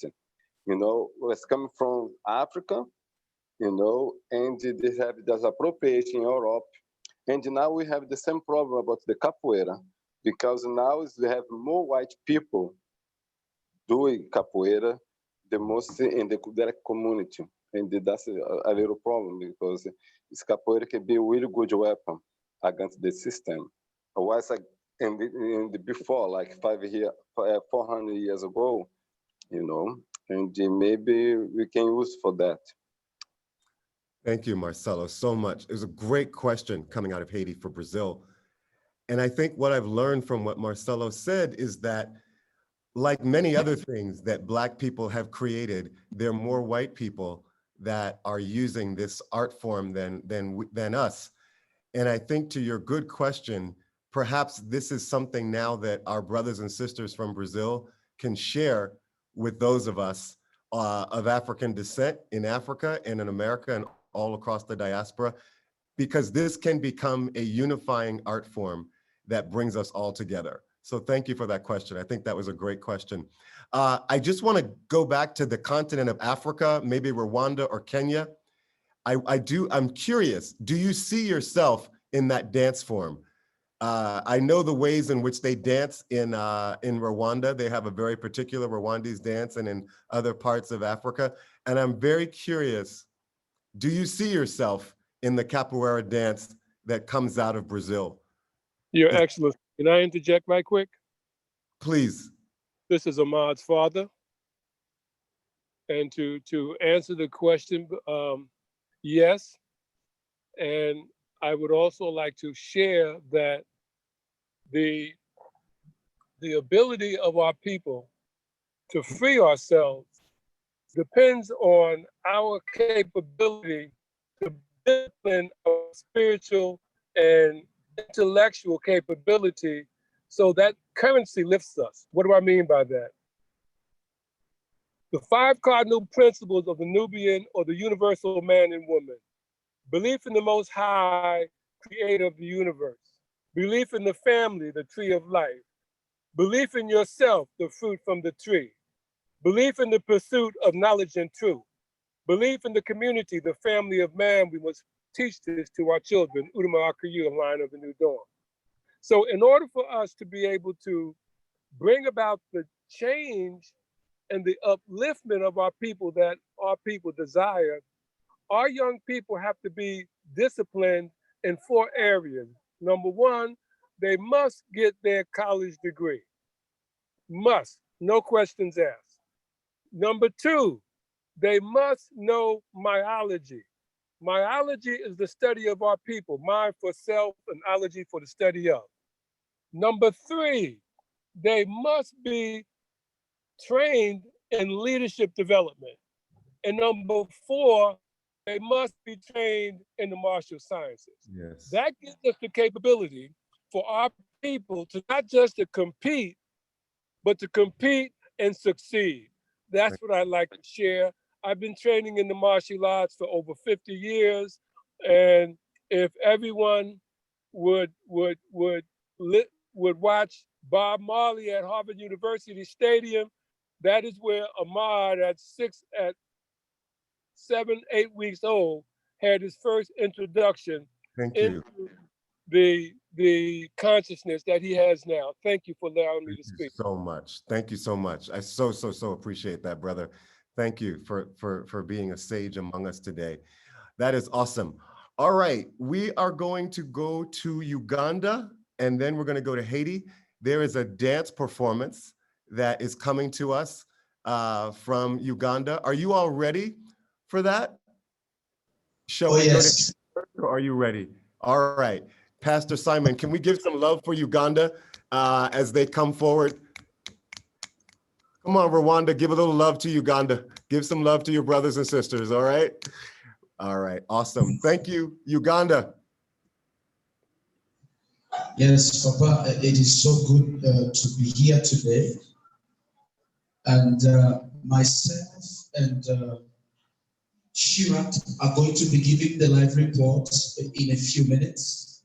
you know, was coming from Africa, you know, and they have this appropriation in Europe, and now we have the same problem about the capoeira, because now we have more white people doing capoeira, the most in the black community. And that's a little problem because capoeira can be a really good weapon against the system. Otherwise, like in the before, like 400 years ago, you know, and maybe we can use for that. Thank you, Marcelo, so much. It was a great question coming out of Haiti for Brazil. And I think what I've learned from what Marcelo said is that, like many other things that Black people have created, there are more white people that are using this art form than us. And I think to your good question, perhaps this is something now that our brothers and sisters from Brazil can share with those of us of African descent in Africa and in America and all across the diaspora, because this can become a unifying art form that brings us all together. So thank you for that question. I think that was a great question. I just want to go back to the continent of Africa, maybe Rwanda or Kenya. I'm curious, do you see yourself in that dance form? I know the ways in which they dance in Rwanda. They have a very particular Rwandese dance, and in other parts of Africa. And I'm very curious, do you see yourself in the capoeira dance that comes out of Brazil? Your Excellency, can I interject right quick? Please. This is Ahmad's father. And to answer the question, yes. And I would also like to share that the ability of our people to free ourselves depends on our capability to discipline our spiritual and intellectual capability so that currency lifts us. What do I mean by that? The 5 cardinal principles of the Nubian or the universal man and woman: belief in the Most High, creator of the universe; belief in the family, the tree of life; belief in yourself, the fruit from the tree; belief in the pursuit of knowledge and truth; belief in the community, the family of man. We must teach this to our children, Udama Akayu, line of the new dawn. So in order for us to be able to bring about the change and the upliftment of our people that our people desire, our young people have to be disciplined in 4 areas. Number 1, they must get their college degree. Must, no questions asked. Number 2, they must know myology. Myology is the study of our people, mind for self and ology for the study of. Number 3, they must be trained in leadership development. And number 4, they must be trained in the martial sciences. Yes. That gives us the capability for our people to not just to compete, but to compete and succeed. That's what I like to share. I've been training in the martial arts for over 50 years. And if everyone would watch Bob Marley at Harvard University Stadium, that is where Ahmad at 7, 8 weeks old had his first introduction into the consciousness that he has now. Thank you for allowing me to speak. So much. Thank you so much. I so appreciate that, brother. Thank you for being a sage among us today. That is awesome. All right, we are going to go to Uganda, and then we're going to go to Haiti. There is a dance performance that is coming to us from Uganda. Are you all ready for that? Shall we go to, or are you ready? All right, Pastor Simon, can we give some love for Uganda as they come forward? Come on, Rwanda, give a little love to Uganda. Give some love to your brothers and sisters, all right? All right, awesome. Thank you, Uganda. Yes, Papa, it is so good to be here today. And myself and Shirak are going to be giving the live report in a few minutes.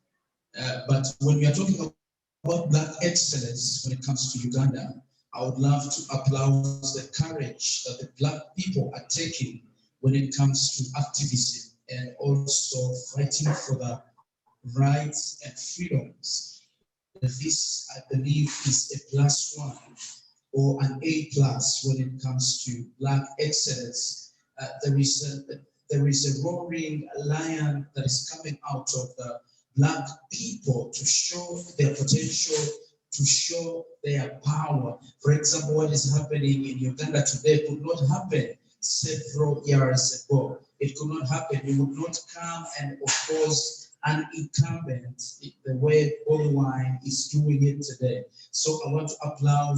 But when we are talking about Black excellence when it comes to Uganda, I would love to applaud the courage that the Black people are taking when it comes to activism and also fighting for the rights and freedoms. This, I believe, is a +1 or an A+ when it comes to Black excellence. There is a roaring lion that is coming out of the Black people to show their potential, to show their power. For example, what is happening in Uganda today could not happen several years ago. It could not happen. You would not come and oppose an incumbent the way Bobi Wine is doing it today. So I want to applaud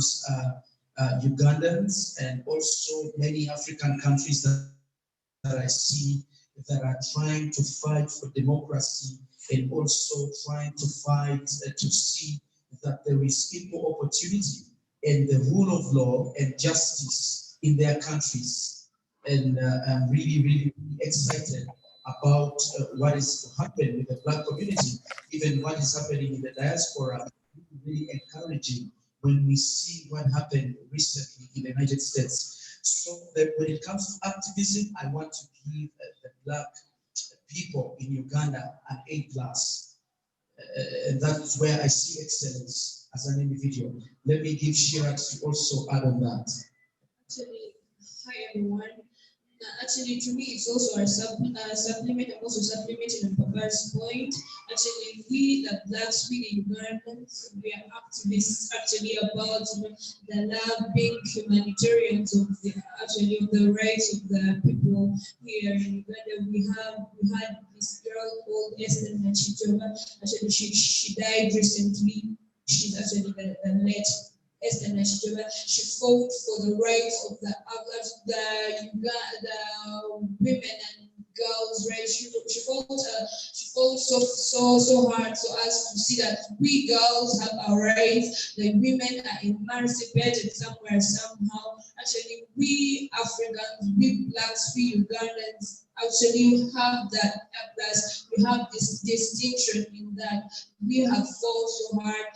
Ugandans and also many African countries that I see that are trying to fight for democracy and also trying to fight to see that there is equal opportunity and the rule of law and justice in their countries. And I'm really, really excited about what is to happen with the Black community, even what is happening in the diaspora. Really encouraging when we see what happened recently in the United States. So that when it comes to activism, I want to give the Black people in Uganda an A+. And that's where I see excellence as an individual. Let me give Shirak to also add on that. Actually, hi everyone. Actually, to me, it's also a supplement. I'm also supplementing on Papa's point. Actually, we, the Blacks, we the Ugandans, we are activists actually about the love, being humanitarians of the rights of the people here in Uganda. We had this girl called Esther Nachijova. Actually, she died recently. She's actually the late Esther Nachijova. She fought for the rights of the women and girls' rights. She fought so hard so as to see that we girls have our rights, the women are emancipated somewhere, somehow. Actually, we Africans, we Blacks, we Ugandans actually have that plus. We have this distinction in that we have fought so hard.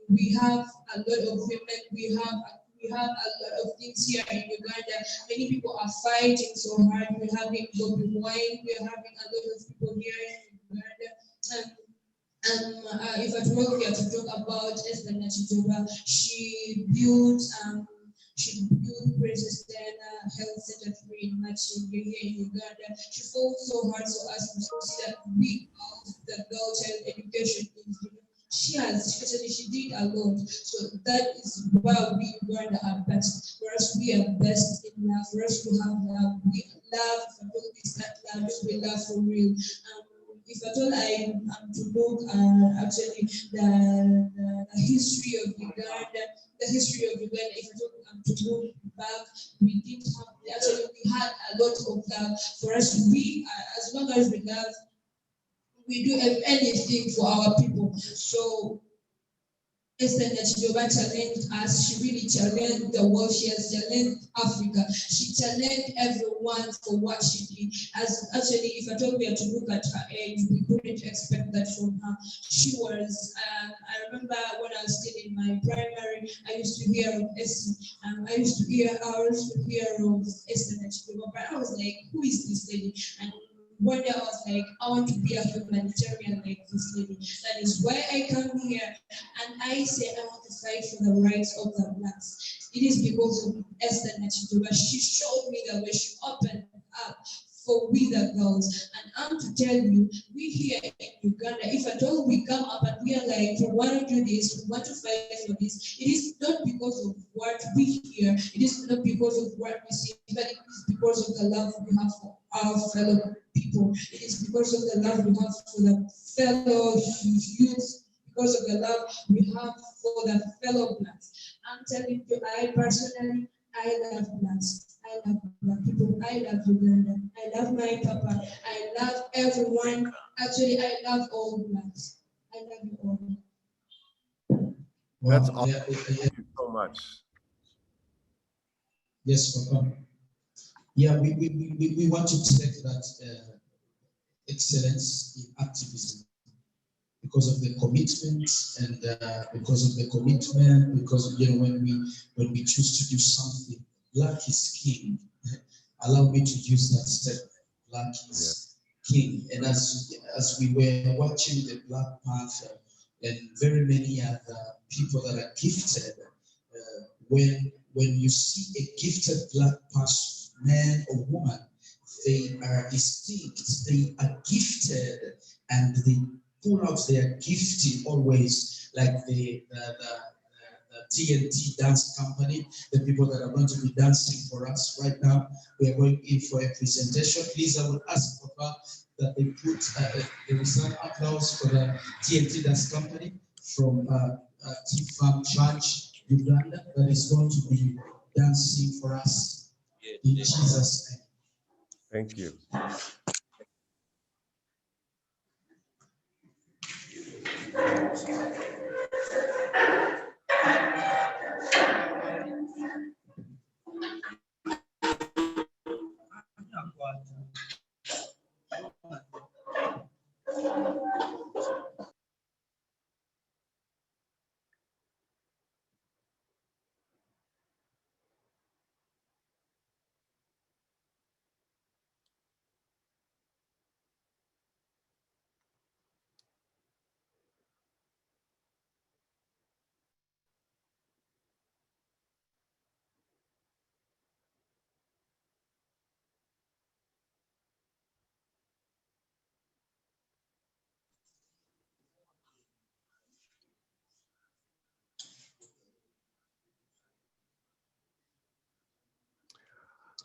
We have a lot of women, we have a lot of things here in Uganda. Many people are fighting so hard. We're having Bobi Wine, we're having a lot of people here in Uganda. If I were to talk about Esther Nachijova, she built Princess Diana Health Center in Machinga here in Uganda. She fought so hard so as to see that we the girl child education is. She did a lot. So that is why we Uganda are best. For us, we are best in love. For us, we have love. We love, if I told this that love, we love for real. If I told I am to look actually the history of Uganda, if I told I'm to look back, we didn't have, actually we had a lot of love. For us, we, as long as we love, we do anything for our people. So Esther Nachijova challenged us. She really challenged the world. She has challenged Africa. She challenged everyone for what she did. As actually, if at all we are to look at her age, we couldn't expect that from her. She was. I remember when I was still in my primary, I used to hear of Esther. I used to hear of Esther Nachijova, but I was like, who is this lady? And one day I was like, I want to be a humanitarian like this lady. That is why I come here and I say I want to fight for the rights of the blacks. It is because of Esther Nachidoba. She showed me the way, she opened up for we the girls. And I'm to tell you, we here in Uganda, if at all we come up and we are like, we want to do this, we want to fight for this, it is not because of what we hear, it is not because of what we see, but it is because of the love we have for our fellow people. It is because of the love we have for the fellow youth, because of the love we have for the fellow blacks. I'm telling you, I personally, I love blacks. I love black people. I love Uganda. I love my papa. I love everyone. Actually, I love all blacks. I love you all. That's awesome. Thank you so much. Yes, Papa. Yeah, we want to take that excellence in activism because of the commitment and because when we choose to do something, black is king. Allow me to use that statement. Black is king. And as we were watching the Black Panther and very many other people that are gifted, when you see a gifted black person, man or woman, they are distinct, they are gifted, and they pull out their gifting always, like the TNT dance company, the people that are going to be dancing for us right now. We are going in for a presentation. Please, I would ask Papa that they put some applause for the TNT dance company from T-Farm Church, Uganda, that is going to be dancing for us in Jesus' name. Thank you.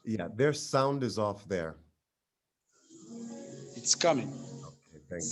Yeah, their sound is off there. It's coming. Okay, thank you.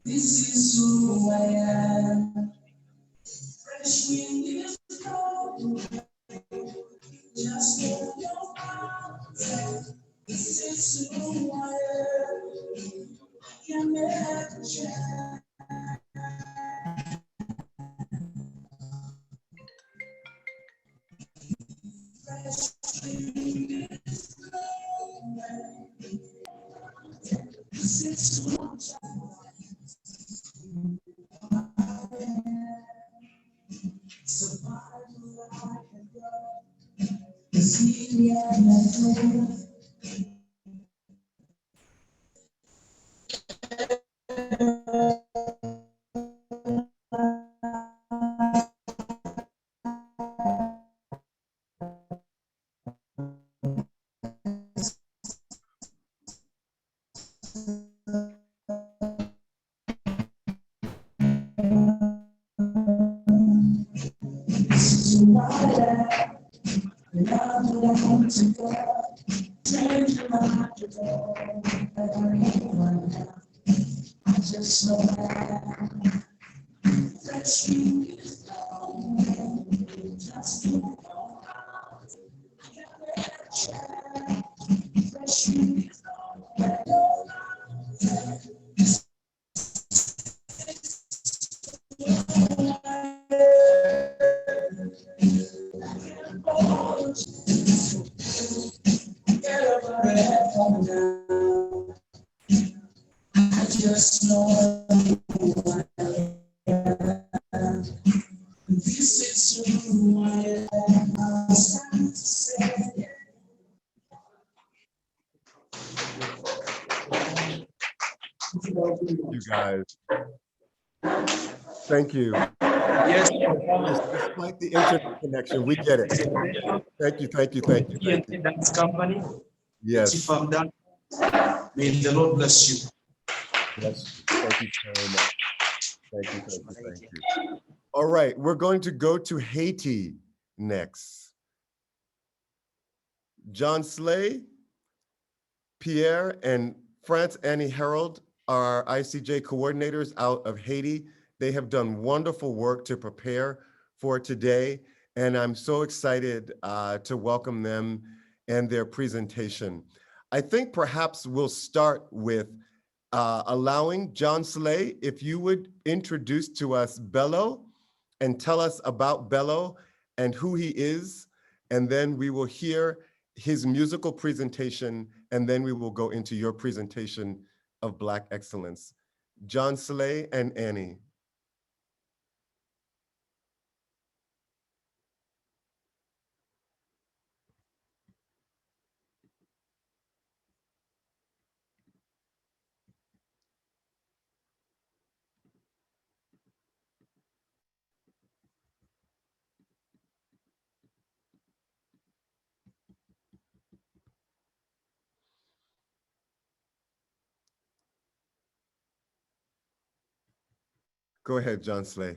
This is who I am. Fresh wind is blowing. Just open your mouth. This is who I am. I can never change. Fresh wind is blowing. This is who I am. You guys. Thank you. Yes. Despite the internet connection, we get it. Thank you, thank you, thank you, thank you. Dance company. Yes. If I'm done, may the Lord bless you. Yes. Thank you very much. Thank you, thank you, thank you. All right, we're going to go to Haiti next. John Slay, Pierre, and France Annie Harold are ICJ coordinators out of Haiti. They have done wonderful work to prepare for today, and I'm so excited to welcome them and their presentation. I think perhaps we'll start with allowing John Slay, if you would introduce to us Bello and tell us about Bello and who he is, and then we will hear his musical presentation, and then we will go into your presentation of Black excellence. John Slay and Annie. Go ahead, John Slay.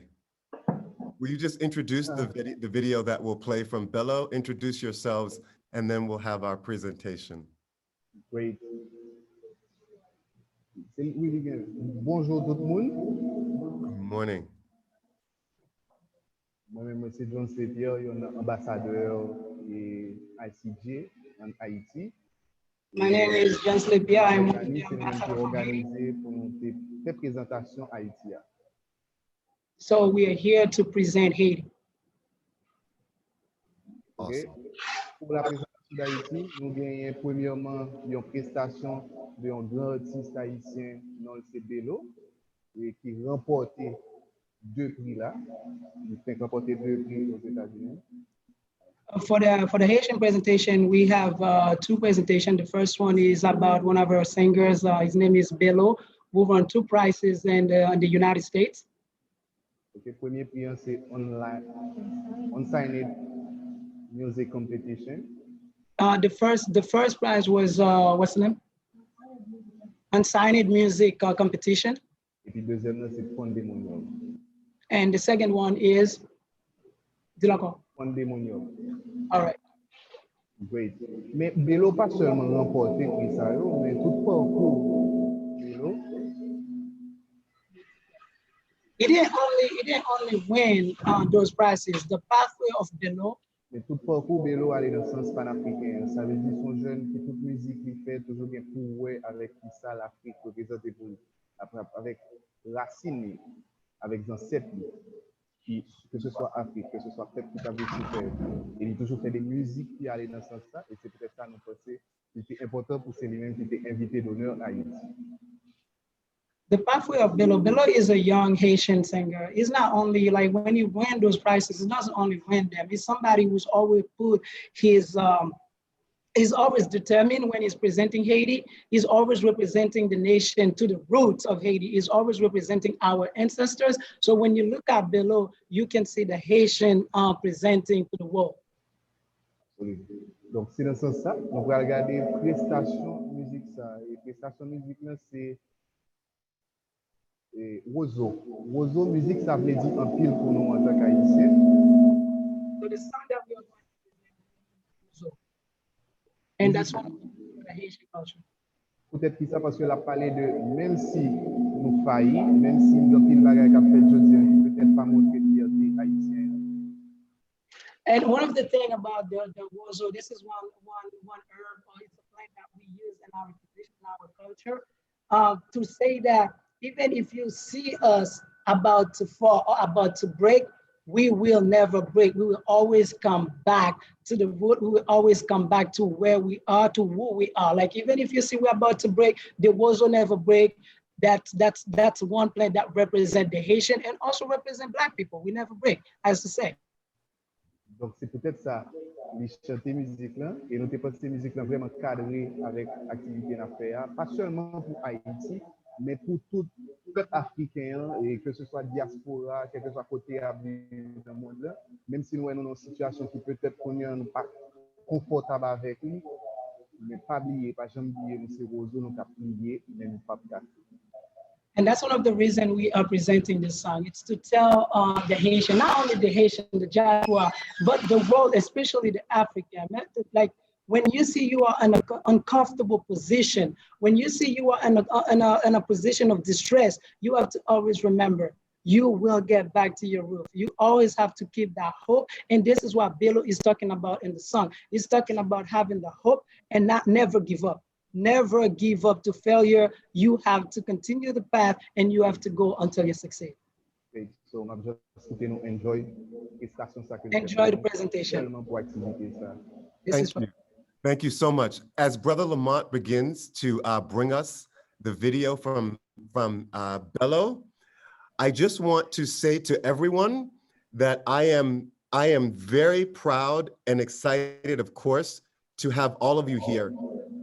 Will you just introduce the video that will play from Bello? Introduce yourselves, and then we'll have our presentation. Great. Bonjour tout le monde. Good morning. Moi-même, c'est John Slapier, ambassadeur et ICJ en Haïti. My name is John Slapier. I'm the ambassador for Haiti. Présentation Haïti. So we are here to present Haiti. Okay. Pour la présentation d'Haïti, nous avons premièrement une prestation d'un grand artiste haïtien, non c'est Bello, et qui remporté 2 prix là. Il fait remporter 2 prix aux États-Unis. For the Haitian presentation, we have 2 presentations. The first one is about one of our singers. His name is Bello, who won 2 prizes in the United States. Okay, premier prix c'est online, unsigned music competition. The first prize was what's the name? Unsigned music competition. Et puis deuxième c'est Pandemonium. And the second one is Pandemonium. All right. Great. Mais Bello pas seulement remporté prix ça, mais tout parcours Bello. He didn't only win those prizes. The pathway of Bello. Mais tout parcours Bello aller dans le sens panafricain. Ça veut dire son jeune qui toute musique qu'il fait toujours bien pour avec ça l'Afrique représentée pour avec racines, avec ancêtres, que ce soit Afrique, que ce soit peut-être qui t'a fait. Il a toujours fait des musiques qui allaient dans ce sens-là, et c'est peut-être ça nous pensons. C'était important pour c'est lui-même qui était invité d'honneur à Haïti. The pathway of Bello. Bello is a young Haitian singer. It's not only like when you win those prizes, he doesn't only win them. He's somebody who's always put his, he's always determined when he's presenting Haiti. He's always representing the nation to the roots of Haiti. He's always representing our ancestors. So when you look at Bello, you can see the Haitian presenting to the world. Donc c'est dans ce sens-là, on va regarder prestation musique ça. Et prestation musique là, c'est Roseau. Roseau musique, ça veut dire un pile pour nous en tant qu'Haïtiens. So the song that we are going to present is Roseau. And that's one of the Haitian culture. Peut-être que ça parce que la parlé de même si nous faillit, même si nous avons pile bagaille qu'a fait Jodien, peut-être pas montrer fierté haïtienne. And one of the thing about the Roseau, this is one herb, or it's a plant that we use in our tradition, in our culture, to say that even if you see us about to fall or about to break, we will never break. We will always come back to the root. We will always come back to where we are, to who we are. Like even if you see we're about to break, the Roseau never break. That's one plant that represents the Haitian and also represent Black people. We never break, as to say. Donc, c'est peut-être ça, les chanter musique là, et nous avons pensé musique là vraiment cadrée avec l'activité qu'on a fait, pas seulement pour Haïti, mais pour tout peuple africain, et que ce soit diaspora, quel que soit côté dans le monde là, même si nous sommes dans une situation qui peut-être qu'on n'est pas confortable avec lui, mais pas oublier, pas jamais oublier, nous c'est Roseau, nous avons prié, mais nous pas casser. And that's one of the reasons we are presenting this song. It's to tell the Haitian, not only the Haitian, the diaspora, but the world, especially the African. Like when you see you are in an uncomfortable position, when you see you are in a position of distress, you have to always remember, you will get back to your roof. You always have to keep that hope. And this is what Bello is talking about in the song. He's talking about having the hope and never give up. Never give up to failure. You have to continue the path and you have to go until you succeed. Okay, so I'm just enjoy the presentation. Thank you so much. As Brother Lamont begins to bring us the video from Bello, I just want to say to everyone that I am very proud and excited, of course, to have all of you here.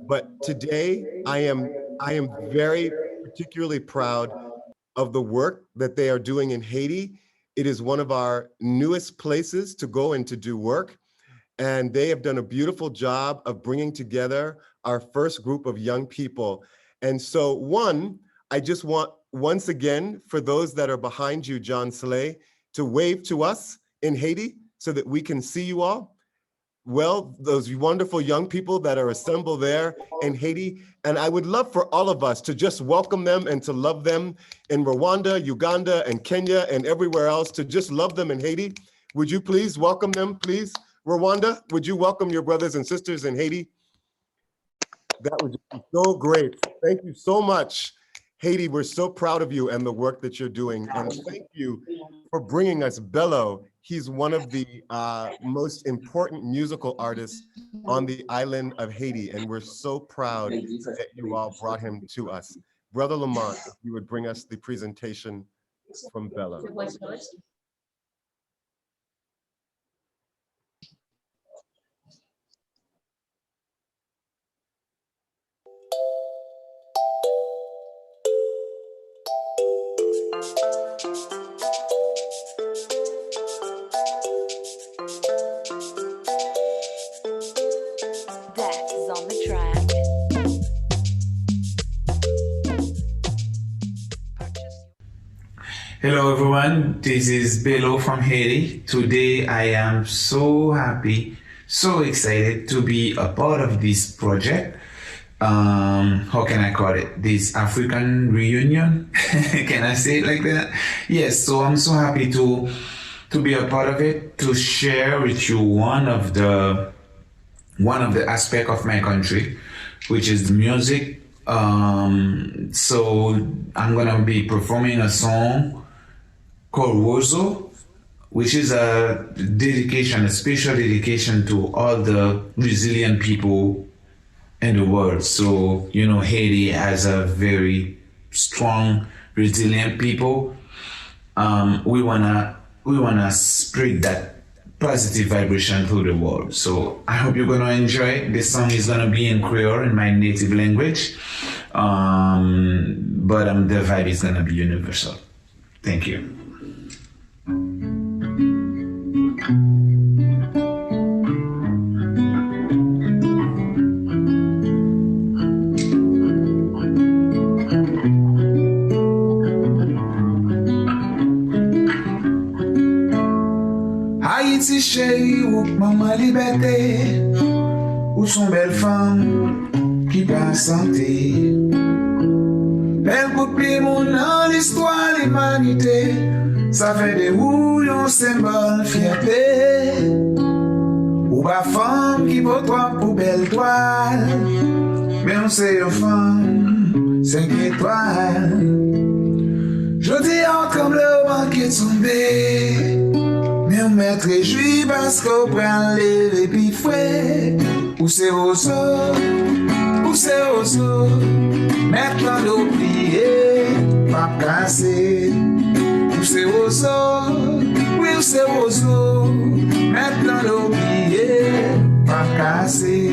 But today, I am very particularly proud of the work that they are doing in Haiti. It is one of our newest places to go and to do work. And they have done a beautiful job of bringing together our first group of young people. And so I just want, once again, for those that are behind you, John Slay, to wave to us in Haiti so that we can see you all. Well, those wonderful young people that are assembled there in Haiti. And I would love for all of us to just welcome them and to love them in Rwanda, Uganda, and Kenya, and everywhere else, to just love them in Haiti. Would you please welcome them, please? Rwanda, would you welcome your brothers and sisters in Haiti? That would be so great. Thank you so much. Haiti, we're so proud of you and the work that you're doing. And thank you for bringing us Bello. He's one of the most important musical artists on the island of Haiti. And we're so proud that you all brought him to us. Brother Lamont, if you would bring us the presentation from Bello. Hello everyone, this is Bello from Haiti. Today I am so happy, so excited to be a part of this project. How can I call it? This African reunion? Can I say it like that? Yes, so I'm so happy to be a part of it, to share with you one of the aspect of my country, which is the music. So I'm gonna be performing a song called Roseau, which is a special dedication to all the resilient people in the world. So, you know, Haiti has a very strong, resilient people. We wanna spread that positive vibration through the world. So I hope you're gonna enjoy it. This song is gonna be in Creole, in my native language. But the vibe is gonna be universal. Thank you. Haïti chérie, ou maman liberté, ou son belle femme qui prend santé. Belle pour plus mon dans l'histoire de l'humanité, ça fait de vous un symbole fierté. Ou pas femme qui vaut trois pour belle toile, mais on sait une femme, 5 étoiles. Je dis comme le vent qui est tombé. Mais on m'est réjoui parce qu'on prend les puis fouet. Où c'est Roseau, maintenant d'oublier, pas casser. Où c'est Roseau, oui où c'est Roseau, maintenant l'oublier, pas casser.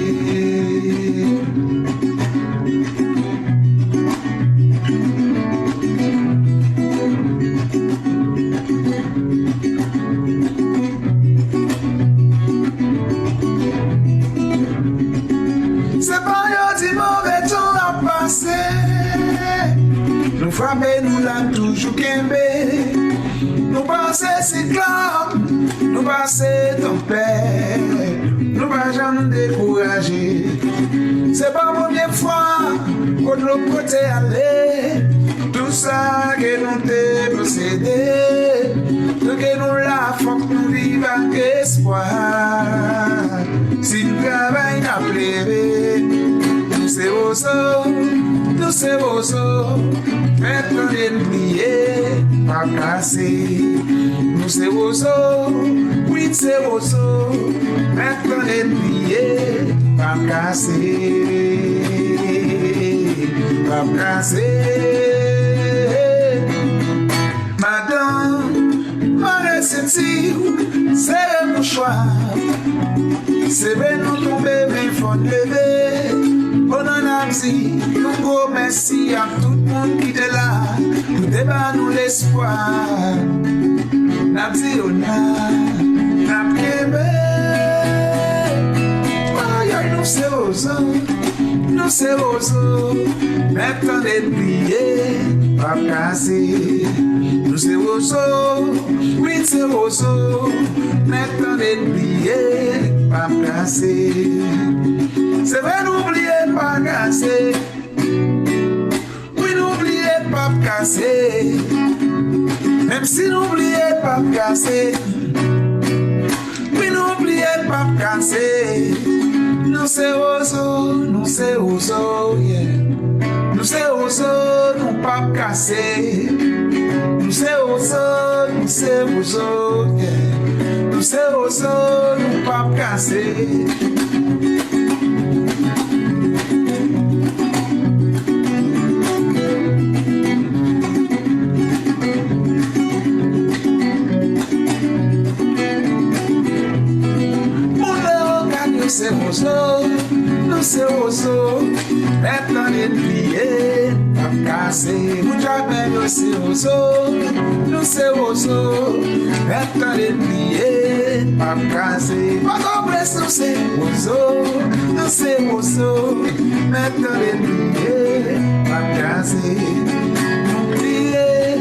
C'est pas yo di mauvais temps à passer. Nous frapper, nous l'a toujours kembe. Nous passer cyclone, nous passer tempête. Nous pas jamais décourager. C'est pas la première fois qu'on de l'autre côté aller. Tout ça que nous t'es procédé. Donc que nous la faut que nous vivons avec espoir. Si nous travaillons à pleurer, nous c'est vos nous c'est vos maintenant d'oublier, pas casser. Nous c'est vos oui c'est vos maintenant d'oublier, pas casser, pas casser. Madame, ma réception, c'est mon choix. C'est bien nous tomber, bien fond lever. On en a dit, nous go merci à tout le monde qui est là. Nous débat nous l'espoir. N'a dit on a, n'a qu'aimé. Nous c'est aux nous c'est aux maintenant d'oublier, pas casser. Nous c'est aux oui c'est aux maintenant d'oublier, pas casser. C'est vrai n'oubliez pas casser. Oui n'oubliez pas casser. Même si n'oubliez pas casser. Oui n'oubliez pas casser. Nous c'est aux yeah. Nous c'est aux nous pas casser. Nous c'est aux yeah. Nous c'est aux nous pas casser. Nous c'est aux maintenant d'oublier, pas casser. Nous jamais nous c'est aux maintenant d'oublier, pas casser. Pas compris, nous c'est aux maintenant d'oublier, pas casser. Nous plier,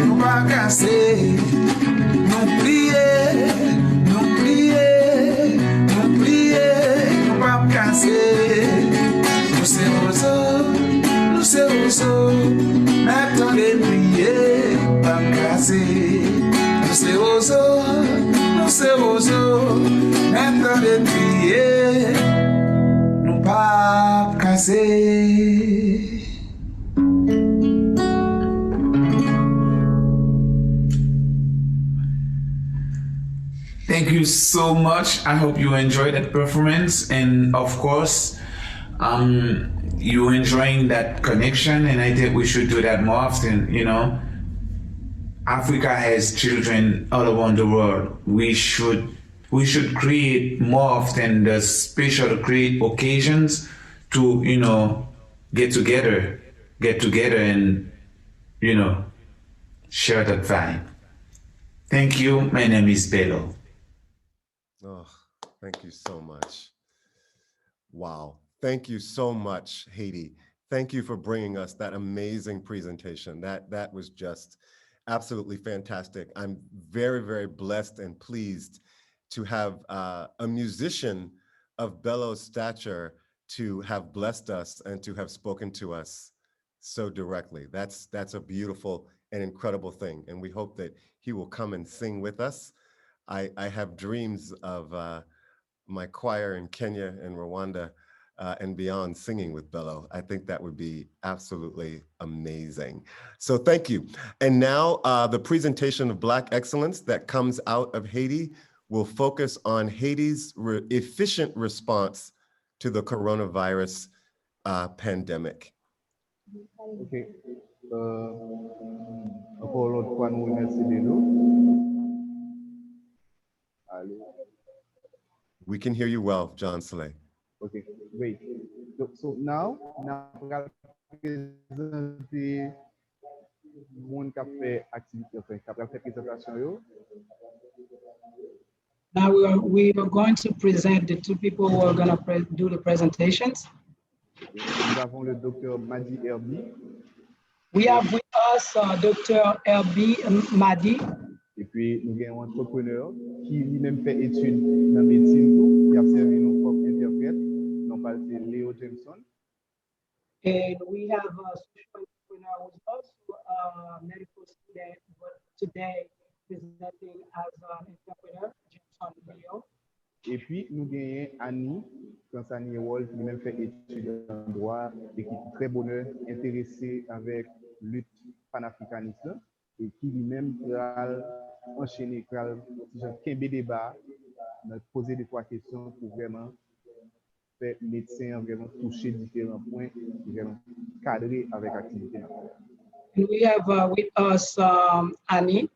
nous pas casser. Nous plier, nous pas casser. Nous c'est aux maintenant de prier, pas casser. Nous c'est aux maintenant de prier, nous pas casser. Thank you so much. I hope you enjoyed that performance, and of course, you enjoying that connection, and I think we should do that more often. You know, Africa has children all around the world. We should create more often the special create occasions to, you know, get together and, you know, share that vibe. Thank you. My name is Bello. Oh, thank you so much. Wow. Thank you so much, Haiti. Thank you for bringing us that amazing presentation. That was just absolutely fantastic. I'm very, very blessed and pleased to have a musician of Bello's stature to have blessed us and to have spoken to us so directly. That's a beautiful and incredible thing. And we hope that he will come and sing with us. I have dreams of my choir in Kenya and Rwanda and beyond singing with Bello. I think that would be absolutely amazing. So thank you. And now the presentation of Black excellence that comes out of Haiti will focus on Haiti's efficient response to the coronavirus pandemic. Okay. Encore l'autre fois nous remercions de nous. Allô. We can hear you well, John Slay. Okay, great. So now we will présenter monde qui a fait activité, enfin, qui a fait présentation yo. Now we are going to present the two people who are going to do the presentations. Nous avons le docteur Madi Herbi. We have with us Dr. Herbi Madi. Et puis nous avons un entrepreneur qui lui-même fait études dans la médecine, qui a servi nous comme interprète. Nous parlons de Léo Jameson. And we have a social entrepreneur who is also a medical student, but today presenting as an entrepreneur, Jameson Leo. Et puis, nous avons Annie, Kansani Wolf, qui même fait études en droit et qui est très bonheur, intéressé avec lutte panafricaniste et qui lui-même va enchaîner, va débat, poser des trois questions pour vraiment faire médecin, vraiment toucher différents points, vraiment cadrer avec l'activité. And we have with us Annie,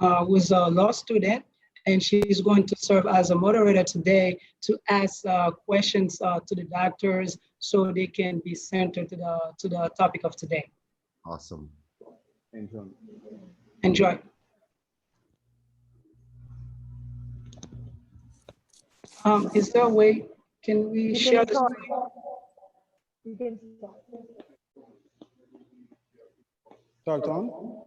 who is a law student, and she's going to serve as a moderator today to ask questions to the doctors so they can be centered to the topic of today. Awesome. Enjoy. Is there a way, can we share the screen? You can start. Start on.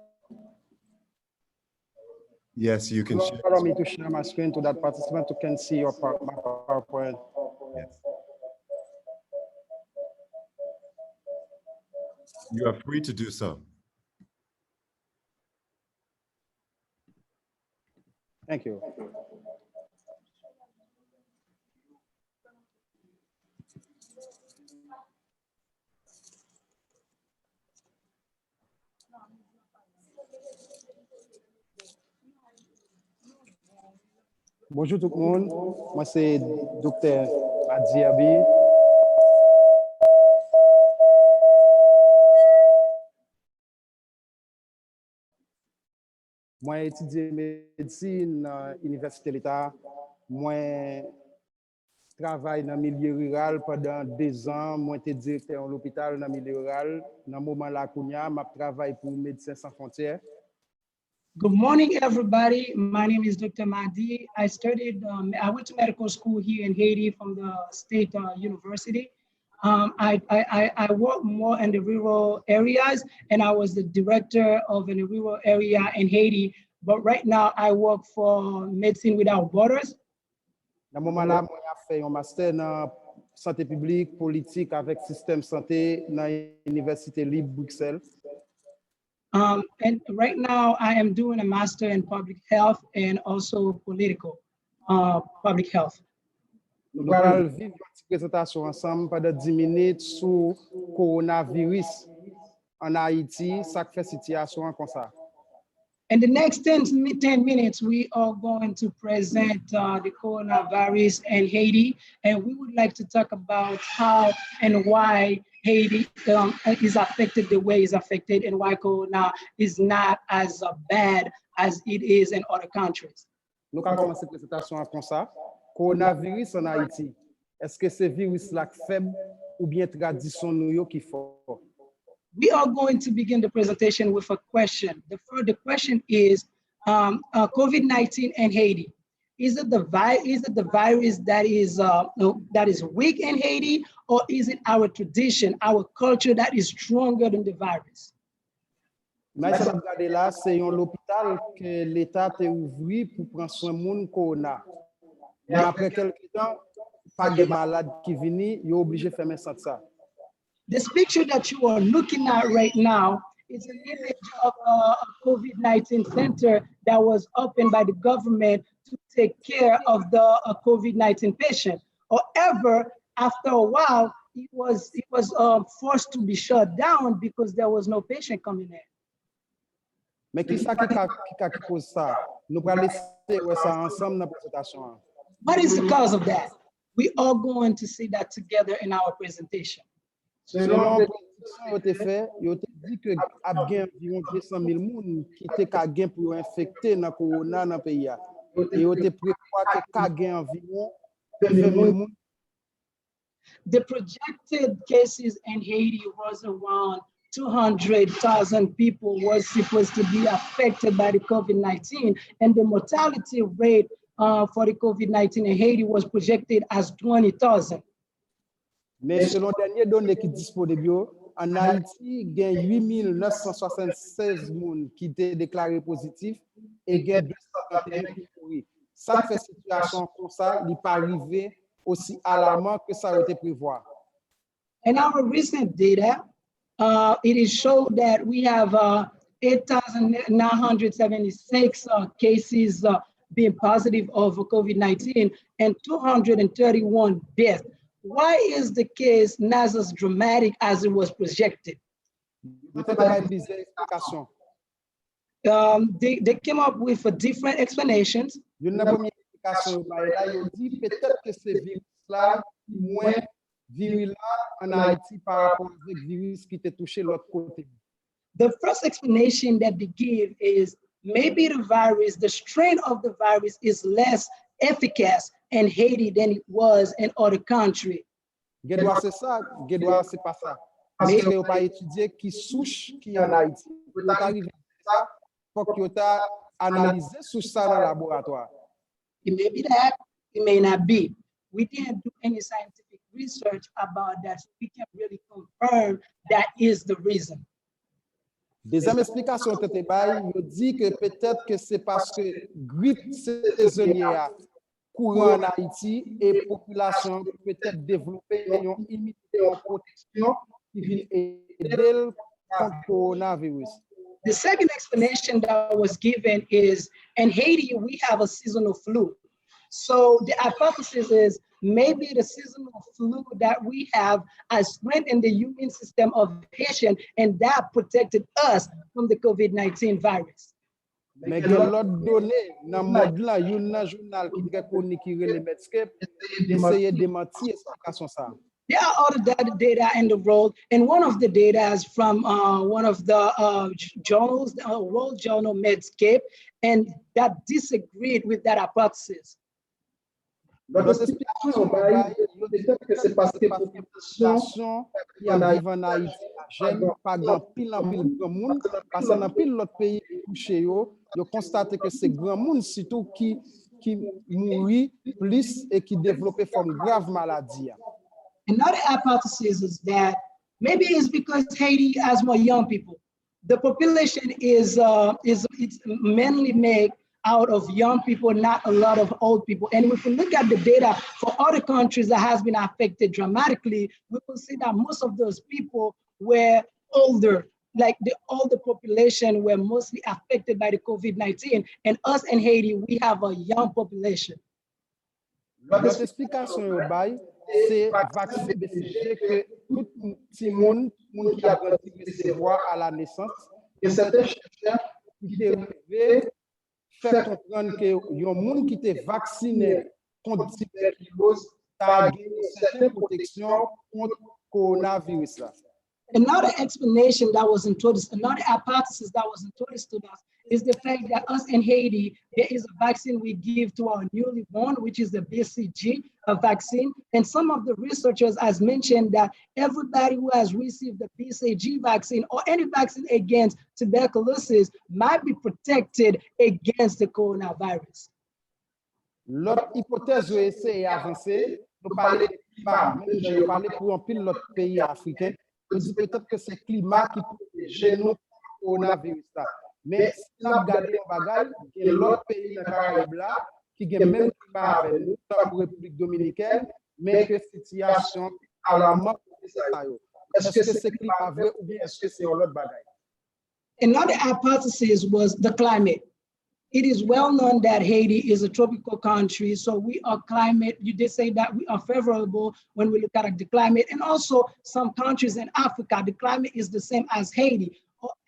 Yes, you can share. Allow me to share my screen to that participant who can see your my PowerPoint. Yes. You are free to do so. Thank you. Bonjour tout le monde, moi c'est Dr. Madi Herbi. Moi j'ai étudié médecine à l'Université de l'État. Moi travaille dans le milieu rural pendant 2 ans. Moi j'étais directeur de l'hôpital dans le milieu rural. Dans le moment là, je travaille pour Médecins Sans Frontières. Good morning, everybody. My name is Dr. Madi. I went to medical school here in Haiti from the state university. I work more in the rural areas, and I was the director of a rural area in Haiti. But right now, I work for Medicine Without Borders. Dans le moment là, j'ai fait un master en santé publique, politique avec système santé dans l'Université libre Bruxelles. And right now, I am doing a master in public health and also political public health. Nous allons vivre une présentation ensemble pendant 10 minutes sur le coronavirus en Haïti, ça fait situation comme ça. In the next 10 minutes, we are going to present the coronavirus in Haiti, and we would like to talk about how and why Haiti is affected the way it's affected, and why corona is not as bad as it is in other countries. Nous allons commencer la présentation comme ça. Coronavirus en Haïti, est-ce que c'est virus là faible ou bien tradition nous qui fort? We are going to begin the presentation with a question. The question is COVID-19 in Haiti. Is it the virus that is weak in Haiti, or is it our tradition, our culture that is stronger than the virus? Mais ça regarder là, c'est un hôpital que l'État a ouvert pour prendre soin de monde corona. Mais après quelques temps, pas de malades qui viennent, ils sont obligés de fermer ça. This picture that you are looking at right now is an image of a COVID-19 center that was opened by the government to take care of the COVID-19 patient. However, after a while, it was forced to be shut down because there was no patient coming in. Mais qui ça qui cause ça? Nous allons laisser ça ensemble dans la présentation. What is the cause of that? We are going to see that together in our presentation. Selon projection yo te fait, yo te dit que ap gen environ 200 000 moun qui te ka gen pour infecter dans corona dans pays a. Et yo te prévoit que ka gen environ 20 000 moun. The projected cases in Haiti was around 200,000 people was supposed to be affected by the COVID-19, and the mortality rate for the COVID-19 in Haiti was projected as 20,000. Mais selon dernier données qui disponibles, en Haïti, il y a 8 976 personnes qui étaient déclarées positives et il y a 231 qui mourent. Ça fait situation comme ça, il n'est pas arrivé aussi alarmant que ça a été prévu. In our recent data, it is showed that we have 8,976 cases being positive of COVID-19 and 231 deaths. Why is the case not as dramatic as it was projected? They came up with different explanations. The first explanation that they give is maybe the virus, the strain of the virus is less efficacious in Haiti than it was in other countries. C'est ça, c'est pas ça. Parce que vous pas étudier qui souche qui en Haïti. Vous arrivez à ça, faut que vous analysez souche ça dans le laboratoire. It may be that, it may not be. We didn't do any scientific research about that, so we can't really confirm that is the reason. Deuxième explication, il dit que peut-être que c'est parce que grippe saisonnière courant en Haïti et population peut-être développer une immunité en protection qui vient aider contre le coronavirus. The second explanation that was given is in Haiti, we have a seasonal flu. So the hypothesis is maybe the seasonal flu that we have has strengthened the immune system of Haitians, and that protected us from the COVID-19 virus. Mais il y a l'autre donnée dans le monde là, il y a un journal qui est connu qui est le Medscape, d'essayer de démentir l'explication ça. There are other data in the world, and one of the data is from one of the journals, World Journal Medscape, and that disagreed with that hypothesis. L'autre explication, c'est parce que la population qui arrive en Haïti, j'aime pas grand pile en pile grand monde, parce que dans pile l'autre pays touché yo constate que c'est grand monde surtout qui mourit plus et qui développe forme grave maladie. Another hypothesis is that maybe it's because Haiti has more young people. The population is it's mainly made out of young people, not a lot of old people. And if we look at the data for other countries that has been affected dramatically, we will see that most of those people were older, like the older population were mostly affected by the COVID-19. And us in Haiti, we have a young population. Notre explication c'est vacciner BCG que tout petit monde qui a grandi recevoir à la naissance, et certains chercheurs qui étaient arrivés faire comprendre que y a un monde qui était vacciné contre tuberculose a gagné une certaine protection contre le coronavirus. Another explanation that was introduced, another hypothesis that was introduced to us is the fact that us in Haiti, there is a vaccine we give to our newly born, which is the BCG vaccine. And some of the researchers has mentioned that everybody who has received the BCG vaccine or any vaccine against tuberculosis might be protected against the coronavirus. L'autre hypothèse que c'est avancée, nous parler de parler pour un pile l'autre pays africain. On dit peut-être que c'est le climat qui protège nous coronavirus. Mais si nous regardons les bagages, il y a l'autre pays dans le Caraïbe là qui a le même climat avec nous, comme la République dominicaine, mais que situation alarmante pour ça. Est-ce que c'est le climat vrai ou bien est-ce que c'est l'autre bagage? Another hypothesis was the climate. It is well known that Haiti is a tropical country, so we are climate, you did say that we are favorable when we look at the climate, and also some countries in Africa, the climate is the same as Haiti.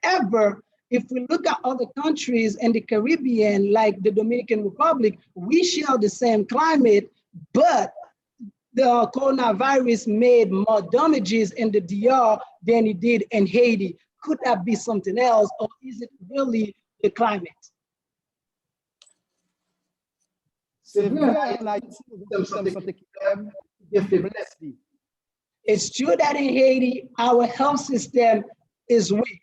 However, if we look at other countries in the Caribbean, like the Dominican Republic, we share the same climate, but the coronavirus made more damages in the DR than it did in Haiti. Could that be something else, or is it really the climate? It's true that in Haiti, our health system is weak.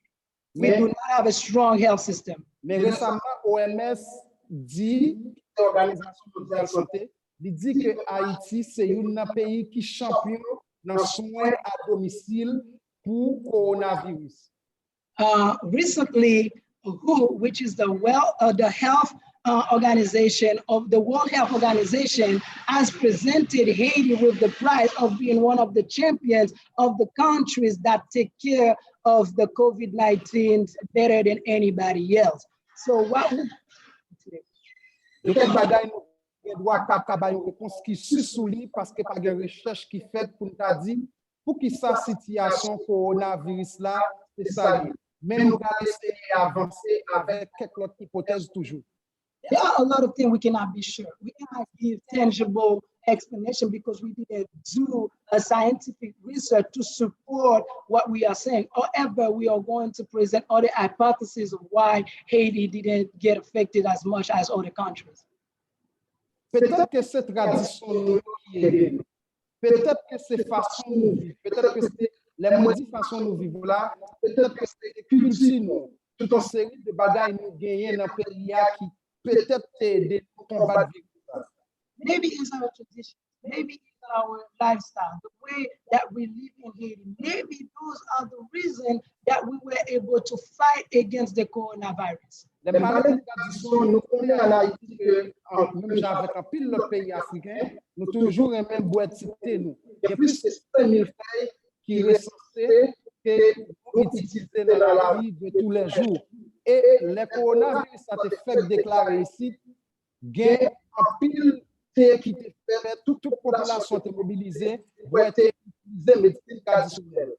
We do not have a strong health system. Mais récemment, OMS dit, l'Organisation mondiale de la santé, dit que Haïti, c'est un pays qui est champion dans les soins à domicile pour coronavirus. Recently, WHO, which is the health organization of the World Health Organization, has presented Haiti with the prize of being one of the champions of the countries that take care of the COVID-19 better than anybody else. So what would réponse qui sous-souligne parce que pas de recherche qui fait pour nous dire pour qui sa situation coronavirus là c'est ça. Mais nous allons essayer d'avancer avec quelques autres hypothèses toujours. There are a lot of things we cannot be sure. We cannot give tangible explanation because we didn't do a scientific research to support what we are saying. However, we are going to present other hypotheses of why Haiti didn't get affected as much as other countries. Peut-être que cette tradition qui est peut-être que c'est façon de vivre, peut-être que c'est les modifications façon de vivre là, peut-être que c'est culture, toute une série de bagages nous gagnent dans le pays qui peut-être aider à combattre le virus. Maybe it's our tradition, maybe it's our lifestyle, the way that we live in Haiti. Maybe those are the reasons that we were able to fight against the coronavirus. Les maladies de tradition, nous connaissons en Haïti que, même avec un pile de pays africains, nous toujours les mêmes boîtes citées nous. Il y a plus de 5000 feuilles qui recensées que nous utilisons dans la vie de tous les jours. Et le coronavirus, ça te fait déclarer ici, il y a un pile qui te fait, toute population est mobilisée pour utiliser médecine traditionnelle.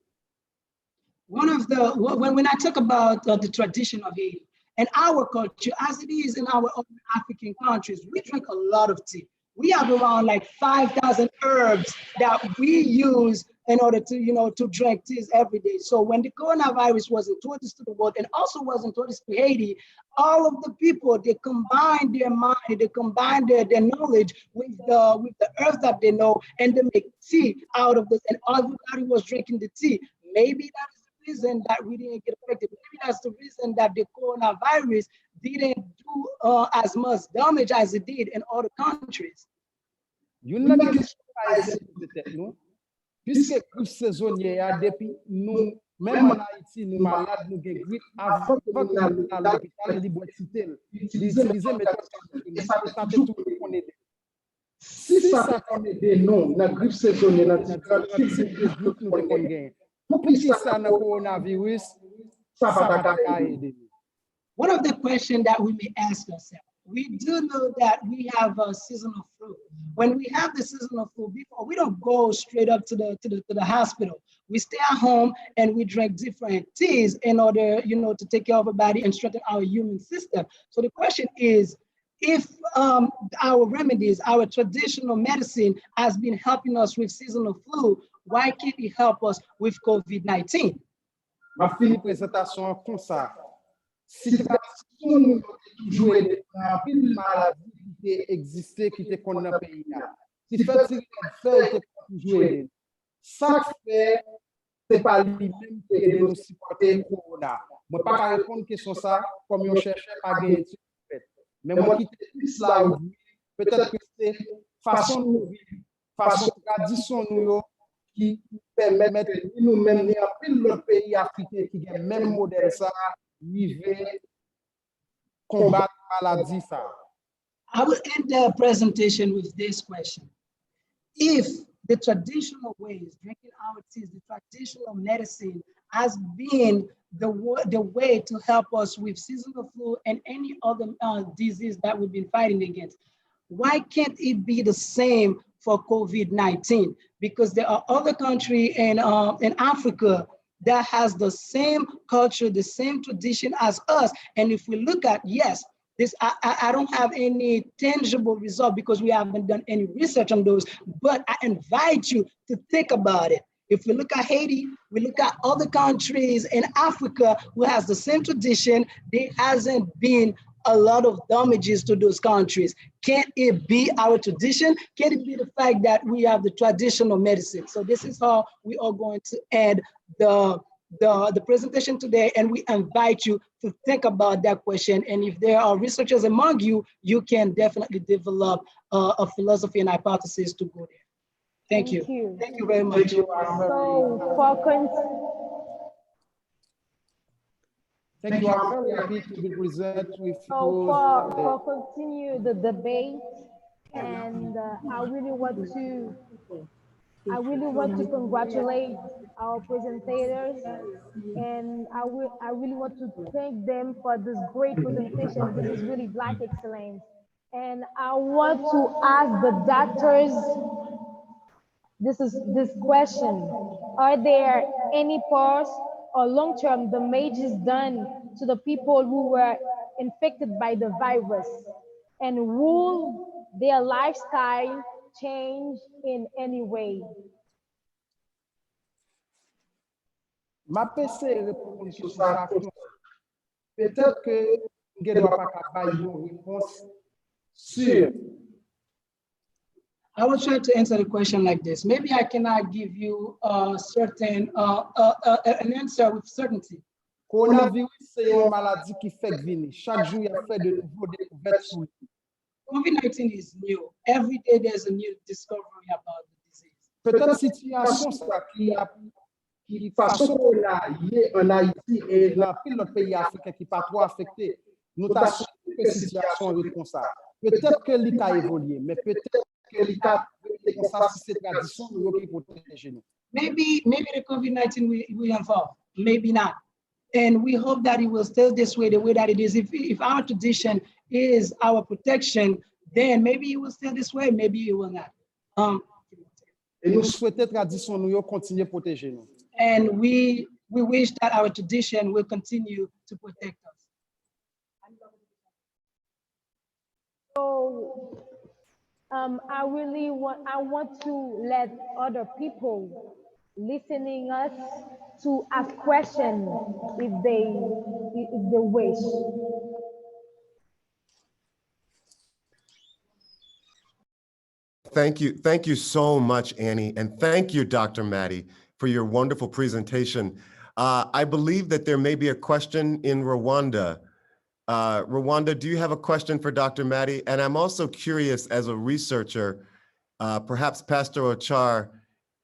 One of the, when I talk about the tradition of Haiti, and our culture, as it is in our other African countries, we drink a lot of tea. We have around like 5,000 herbs that we use in order to, to drink teas every day. So when the coronavirus was introduced to the world and also was introduced to Haiti, all of the people, they combine their mind, they combine their knowledge with the herbs that they know, and they make tea out of this, and everybody was drinking the tea. Maybe that is the reason that we didn't get affected. Maybe that's the reason that the coronavirus didn't do as much damage as it did in other countries. Puisque grippe saisonnière a depuis nous, même en Haïti, nous malades, nous avons grippe avant que nous allions à l'hôpital, nous utiliser méthode et ça peut toujours qu'on aide. Si ça qu'on aide, non, la grippe saisonnière, pour qui ça le coronavirus, ça va pas aider. One of the questions that we may ask ourselves, we do know that we have a seasonal flu. When we have the seasonal flu, before we don't go straight up to the hospital. We stay at home and we drink different teas in order, to take care of our body and strengthen our immune system. So the question is, if our remedies, our traditional medicine has been helping us with seasonal flu, why can't it help us with COVID-19? Ma fini présentation comme ça. Si nous toujours une maladie qui existait, qui était dans le pays, si fait toujours ça fait, c'est pas lui-même qui est nous supporter le corona. Je ne peux pas répondre à question ça comme on cherchait à gagner. Mais moi qui suis là, peut-être que c'est façon de vivre, façon tradition nous qui permet de nous-mêmes à pile d'autres pays africains qui ont le même modèle ça. Combat maladie ça. I will end the presentation with this question. If the traditional ways, drinking our teas, the traditional medicine has been the way to help us with seasonal flu and any other disease that we've been fighting against, why can't it be the same for COVID-19? Because there are other countries in Africa that has the same culture, the same tradition as us. And if we look at, yes, This, I don't have any tangible result because we haven't done any research on those, but I invite you to think about it. If we look at Haiti, we look at other countries in Africa who has the same tradition, there hasn't been a lot of damages to those countries. Can't it be our tradition? Can it be the fact that we have the traditional medicine? So this is how we are going to end the presentation today, and we invite you to think about that question. And if there are researchers among you, you can definitely develop a philosophy and hypothesis to go there. Thank you. Thank you very much. Thank you. I'm very happy to be present with you. For continue the debate, and I really want to congratulate our presentators, and I really want to thank them for this great presentation. This is really Black excellence. And I want to ask the doctors this question: are there any past or long-term damages done to the people who were infected by the virus, and will their lifestyle change in any way? Ma PC répondre sur ça. Peut-être que je ne dois pas avoir une réponse sûre. I will try to answer the question like this. Maybe I cannot give you an answer with certainty. Coronavirus, c'est une maladie qui fait venir. Chaque jour, il y a fait de nouvelles découvertes sur lui. COVID-19 is new. Every day there's a new discovery about the disease. Peut-être situation ça qui façon qu'on a en Haïti et dans l'autre pays africain qui pas trop affecté. Nous avons une situation comme ça. Peut-être que l'État a évolué, mais peut-être que l'État comme ça si c'est tradition nous qui protéger nous. Maybe the COVID-19 will evolve. Maybe not. And we hope that it will stay this way, the way that it is. If our tradition is our protection, then maybe it will stay this way, maybe it will not. Et nous souhaitons tradition nous continuer protéger nous. And we wish that our tradition will continue to protect us. So I want to let other people listening us to ask questions if they wish. Thank you so much, Annie, and thank you, Dr. Maddie, for your wonderful presentation. I believe that there may be a question in Rwanda. Rwanda, do you have a question for Dr. Maddie? And I'm also curious, as a researcher, perhaps Pastor Ochar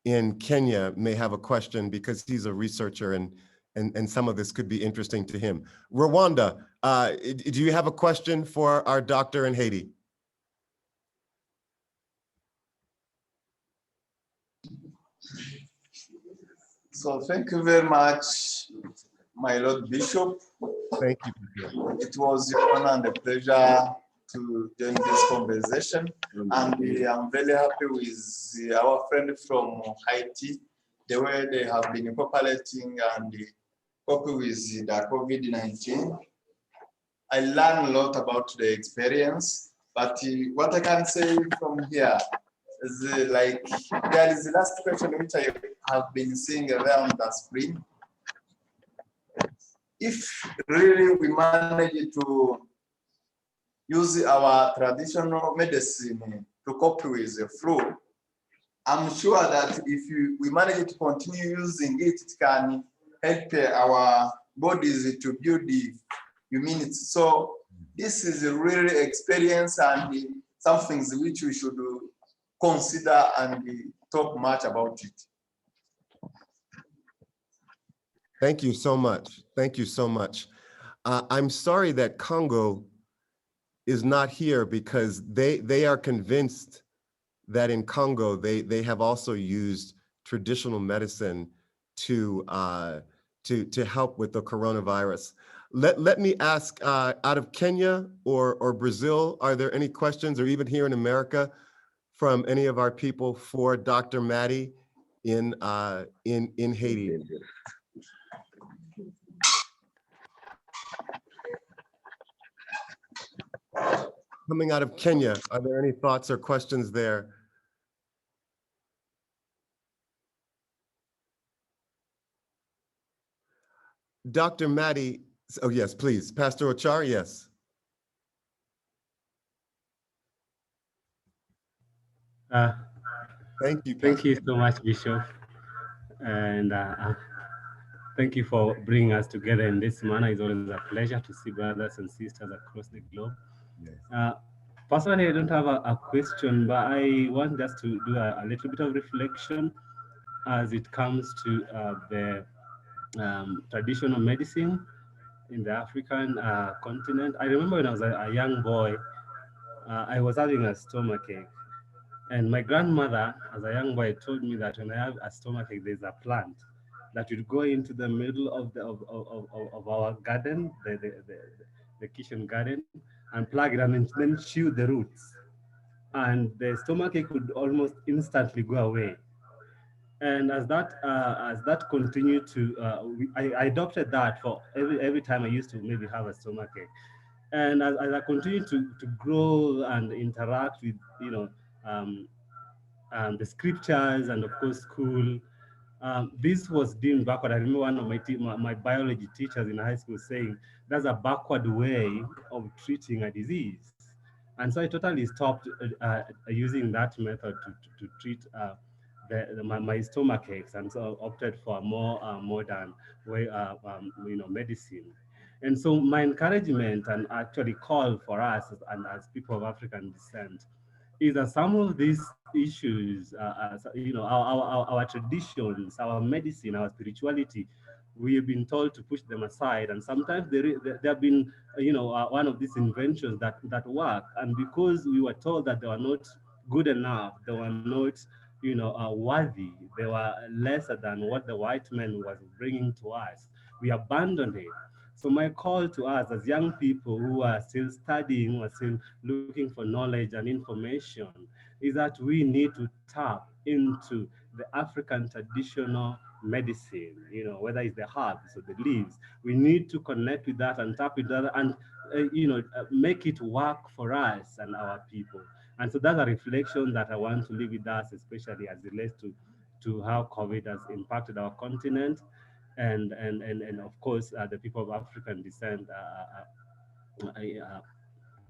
in Kenya may have a question because he's a researcher and some of this could be interesting to him. Rwanda, do you have a question for our doctor in Haiti? So thank you very much, my Lord Bishop. Thank you. It was an honor and a pleasure to join this conversation. And I'm very happy with our friend from Haiti, the way they have been cooperating and coping with the COVID-19. I learned a lot about the experience, but what I can say from here is like, there is the last question which I have been seeing around the screen. If really we manage to use our traditional medicine to cope with the flu, I'm sure that if we manage to continue using it, it can help our bodies to build the immunity. So this is a really experience and some things which we should consider and talk much about it. Thank you so much. Thank you so much. I'm sorry that Congo is not here because they are convinced that in Congo, they have also used traditional medicine to help with the coronavirus. Let me ask, out of Kenya or Brazil, are there any questions, or even here in America, from any of our people for Dr. Maddie in Haiti? coming out of Kenya, are there any thoughts or questions there? Dr. Maddie, oh yes, please. Pastor Ochar, yes. Thank you, Thank Pastor. you so much, Bishop. And thank you for bringing us together in this manner. It's always a pleasure to see brothers and sisters across the globe. Yes. Personally, I don't have a question, but I want just to do a little bit of reflection as it comes to the traditional medicine in the African continent. I remember when I was a young boy, I was having a stomachache. And my grandmother, as a young boy, told me that when I have a stomachache, there's a plant that would go into the middle of our garden, the kitchen garden, and plug it and then chew the roots. And the stomachache would almost instantly go away. And as that continued to, I adopted that for every time I used to maybe have a stomachache. And as I continued to grow and interact with, the scriptures and of course school, this was deemed backward. I remember one of my biology teachers in high school saying that's a backward way of treating a disease. And so I totally stopped using that method to treat my stomach aches, and so opted for a more modern way of medicine. And so my encouragement and actually call for us and as people of African descent is that some of these issues, our traditions, our medicine, our spirituality, we have been told to push them aside, and sometimes they have been, one of these inventions that work, and because we were told that they were not good enough, they were not, worthy, they were lesser than what the white man was bringing to us, we abandoned it. So my call to us as young people who are still studying, who are still looking for knowledge and information, is that we need to tap into the African traditional medicine, whether it's the herbs or the leaves. We need to connect with that and tap with that and, make it work for us and our people. And so that's a reflection that I want to leave with us, especially as it relates to how COVID has impacted our continent and of course the people of African descent,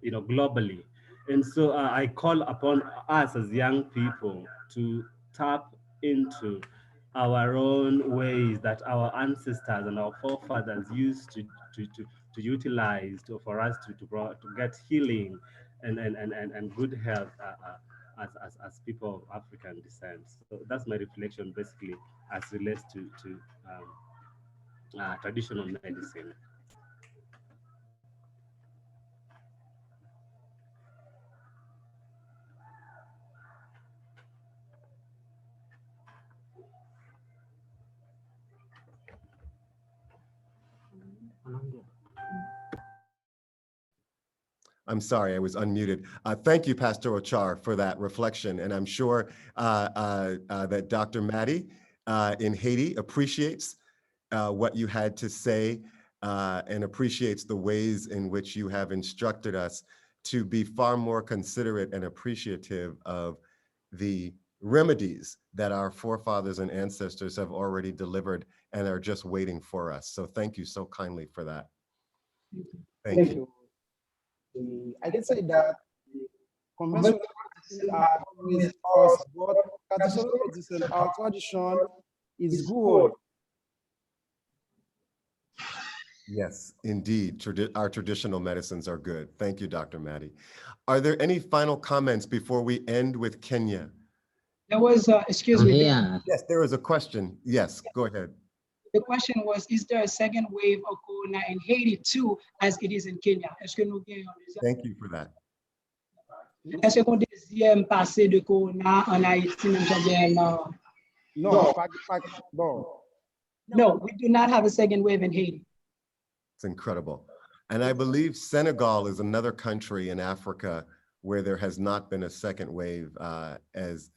globally. And so I call upon us as young people to tap into our own ways that our ancestors and our forefathers used to utilize for us to get healing and good health as people of African descent. So that's my reflection basically as relates to traditional medicine. I'm sorry, I was unmuted. Thank you, Pastor Ochar, for that reflection. And I'm sure that Dr. Maddie in Haiti appreciates what you had to say and appreciates the ways in which you have instructed us to be far more considerate and appreciative of the remedies that our forefathers and ancestors have already delivered and are just waiting for us. So thank you so kindly for that. Thank you. I can say that conventional medicine are always us, but traditional medicine, our tradition is good. Yes, indeed. Our traditional medicines are good. Thank you, Dr. Maddie. Are there any final comments before we end with Kenya? There was, excuse me. Yeah. Yes, there is a question. Yes, go ahead. The question was, is there a second wave of corona in Haiti too, as it is in Kenya? Thank you for that. Est-ce qu'on deuxième passé de corona en Haïti même No, no, we do not have a second wave in Haiti. It's incredible. And I believe Senegal is another country in Africa where there has not been a second wave as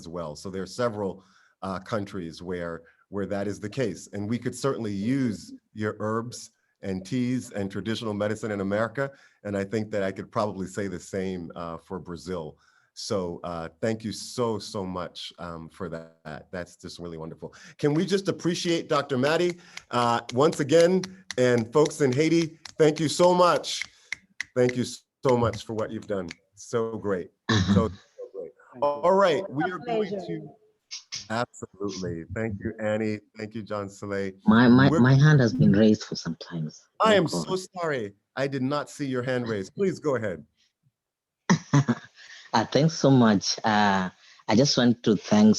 well. So there are several countries where that is the case. And we could certainly use your herbs and teas and traditional medicine in America. And I think that I could probably say the same for Brazil. So thank you so much for that. That's just really wonderful. Can we just appreciate Dr. Maddie once again, and folks in Haiti, thank you so much. Thank you so much for what you've done. So great. So great. All right, we are going to, absolutely. Thank you, Annie. Thank you, John Soleil. My hand has been raised for some times. I am so sorry. I did not see your hand raised. Please go ahead. Thanks so much. I just want to thank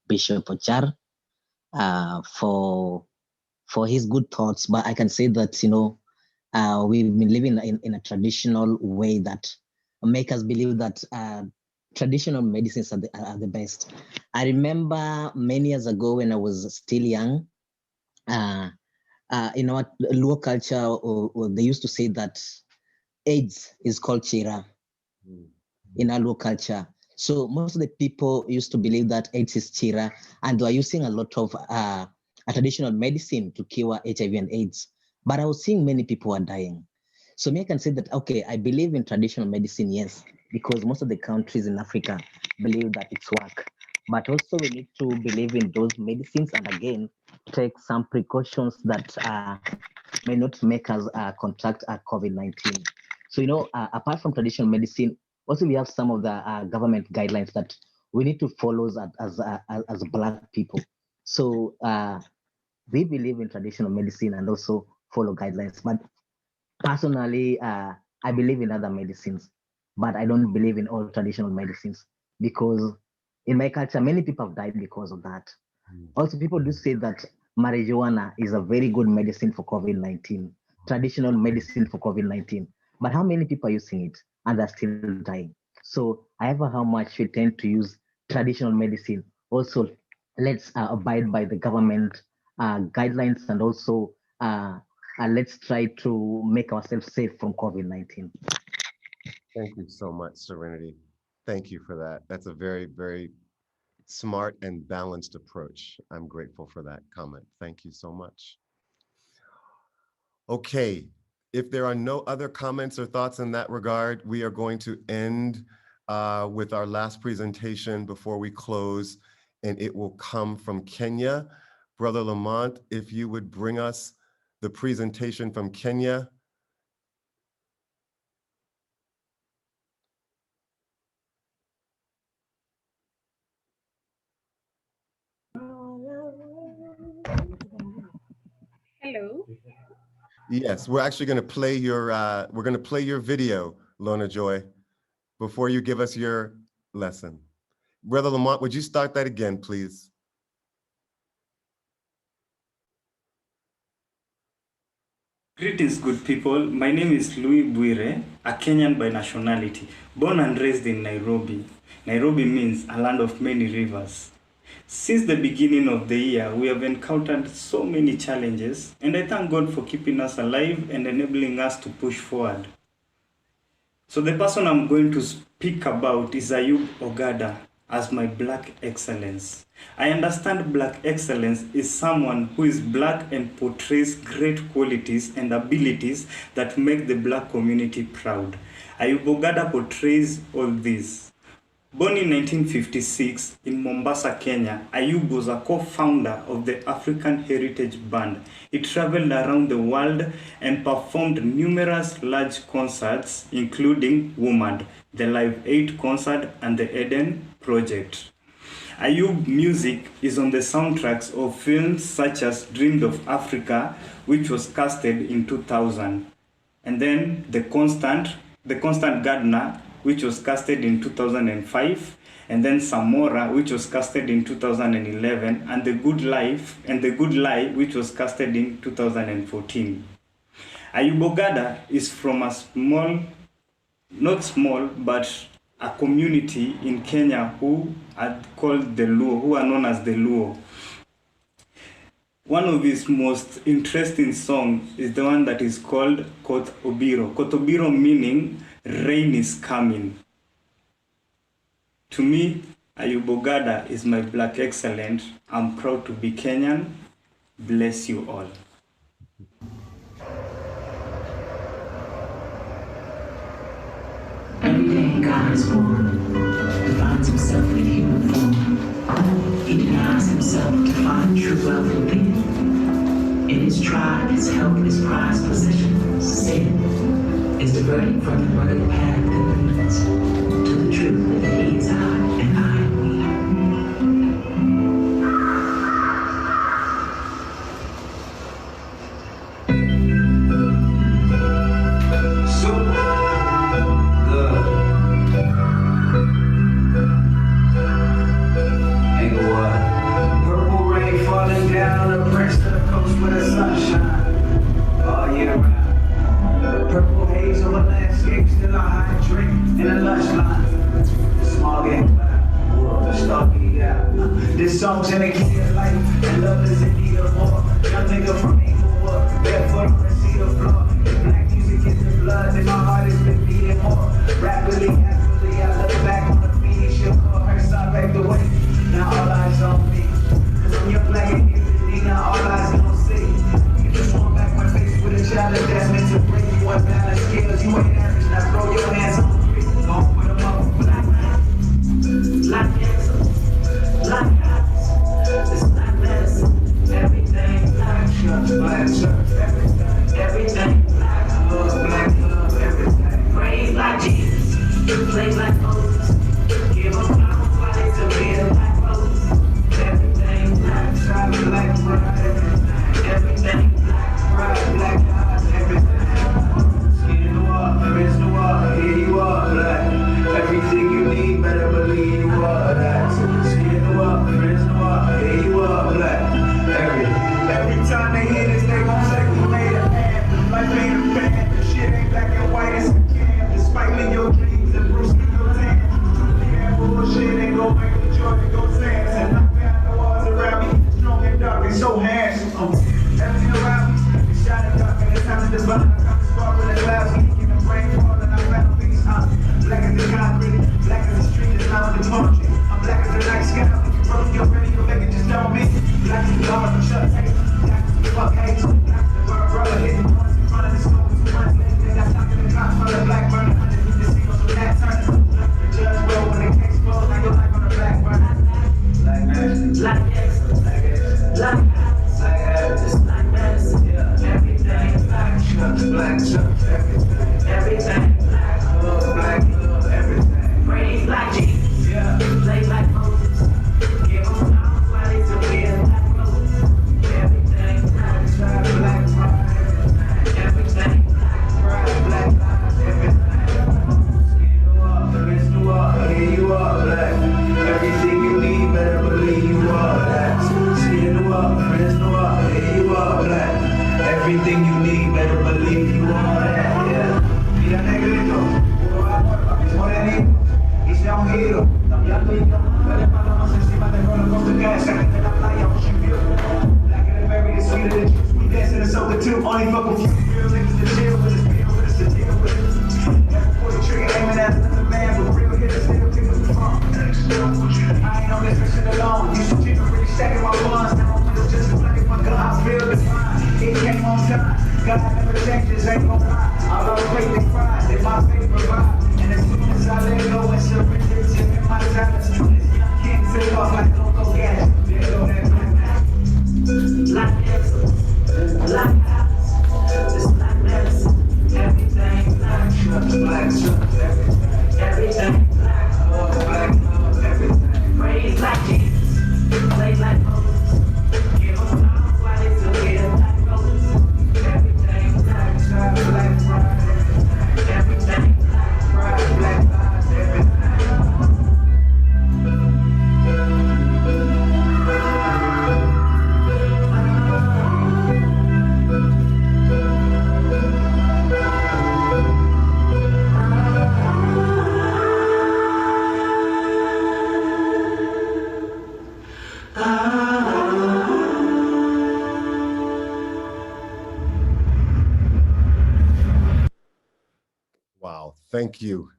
Bishop Ochar for his good thoughts. But I can say that, you know, we've been living in a traditional way that make us believe that traditional medicines are the best. I remember many years ago when I was still young, in our Luo culture, they used to say that AIDS is called chira in our Luo culture. So most of the people used to believe that AIDS is chira, and they were using a lot of a traditional medicine to cure HIV and AIDS. But I was seeing many people are dying. So me, I can say that, okay, I believe in traditional medicine, yes, because most of the countries in Africa believe that it's work. But also we need to believe in those medicines and again, take some precautions that may not make us contract COVID-19. So, you know, apart from traditional medicine, also we have some of the government guidelines that we need to follow as Black people. So we believe in traditional medicine and also follow guidelines. But personally, I believe in other medicines, but I don't believe in all traditional medicines because in my culture, many people have died because of that. Also, people do say that marijuana is a very good medicine for COVID-19, traditional medicine for COVID-19. But how many people are using it and they're still dying? So however how much we tend to use traditional medicine, also let's abide by the government guidelines and also let's try to make ourselves safe from COVID-19. Thank you so much, Serenity. Thank you for that. That's a very, very smart and balanced approach. I'm grateful for that comment. Thank you so much. Okay, if there are no other comments or thoughts in that regard, we are going to end with our last presentation before we close, and it will come from Kenya. Brother Lamont, if you would bring us the presentation from Kenya. Hello. Yes, we're actually going to play your video, Lona Joy, before you give us your lesson. Brother Lamont, would you start that again, please? Greetings, good people. My name is Louis Bwire, a Kenyan by nationality, born and raised in Nairobi. Nairobi means a land of many rivers. Since the beginning of the year, we have encountered so many challenges, and I thank God for keeping us alive and enabling us to push forward. So the person I'm going to speak about is Ayub Ogada as my Black excellence. I understand Black excellence is someone who is Black and portrays great qualities and abilities that make the Black community proud. Ayub Ogada portrays all this. Born in 1956 in Mombasa, Kenya, Ayub was a co-founder of the African Heritage Band. He traveled around the world and performed numerous large concerts, including WOMAD, the Live 8 concert, and the Eden Project. Ayub music is on the soundtracks of films such as Dreamed of Africa, which was casted in 2000, and then The Constant Gardener, which was casted in 2005, and then Samora, which was casted in 2011, and The Good Lie, which was casted in 2014. Ayub Ogada is from a small, not small, but a community in Kenya who are called the Luo, who are known as the Luo. One of his most interesting songs is the one that is called Koth Obiro. Koth Obiro meaning rain is coming. To me, Ayub Ogada is my Black excellence. I'm proud to be Kenyan. Bless you all. Every day God is born and finds himself in human form. He denies himself to find true wealth within. In his tribe, his health, his prized possession, sin is diverting from the rugged path that leads to the truth that he is I and I am we. This song's in a key of life, and love is in need of more. Young nigga from Inglewood, barefoot on the cedar floor. If black music is the blood, then my heart has been beating more. Rapidly, happily, I look back on the beat. She'll call her side back the way. Now all eyes on me. Cause I'm young, black, and gifted, now all eyes gon' see. You just want back my face with a challenge that's meant to break you. Unbalanced skills, you ain't average. Now throw your hands on the street. Gon' put them up, black man. Black man. Black man. It's black medicine, everything black shirt, everything black love, everything. Pray like Jesus, play like Moses, give them flowers while they still being like Moses. Everything black, try to black pride, everything black pride, black eyes, everything. Skin the wall, there is no wall, here you are, black. Everything you need, better believe you are that. Skin the wall, there is no wall. Here you are, black. Every time they hear this, they gon' say we made a hand. Like made a band. The shit ain't black and white as a can. Despite me, your dreams and Bruce Lee, your tan. That bullshit ain't gon' make the joy to go dance. And knock down the walls around me. Strong and dark, they so handsome. Everything around me is shining dark and it's time to divine. I come spark with the clouds, geek in the brain fall and I found peace. Black as the concrete, black as the street, it's not the country. I'm black as the night sky. Broke your radio, make it just tell me. Black as the guard, I'm shut, hey. Black as the fuck, hey. Black as the world, brother, hitting once in front of the smoke. 2 months later, they got stuck in the cops for the black burner. Underneath the seal, so that turn. The judge roll when the case closed, now your life on the black burner. Black medicine, black medicine, black medicine, black medicine, black medicine, yeah. Everything black, black, everything black, love, everything. Praise like Jesus, yeah. Play like Moses. Everything you need, better believe you are that, yeah. Mira negrito, puro amor, por el y sea un giro, cambiando y yo, dale palomas encima del roller coaster gas, en la playa, ocean view. Blacker than berry, it's sweeter than juice, we dancing in soda too, only fuck with you, real niggas to chill with us, real with us to deal with it. Never pull the trigger, aiming at another man, but real hitters still pick us from. I ain't on this mission alone, used to keep really stacking my funds, now I'm just like my God, I feel divine. It came on time, God never changes, ain't gon' lie. I love faith and pride, they my favorite vibe. And as soon as I let go and surrender to him, my silence, this young king feel off like local gas. There go that black excellence, black house, this black medicine, everything black truck, everything black love, everything. Praise like Jesus, play like Moses, give them flowers while they still get black. Everything black, black pride, everything black pride, black lives, everything. Wow, thank you.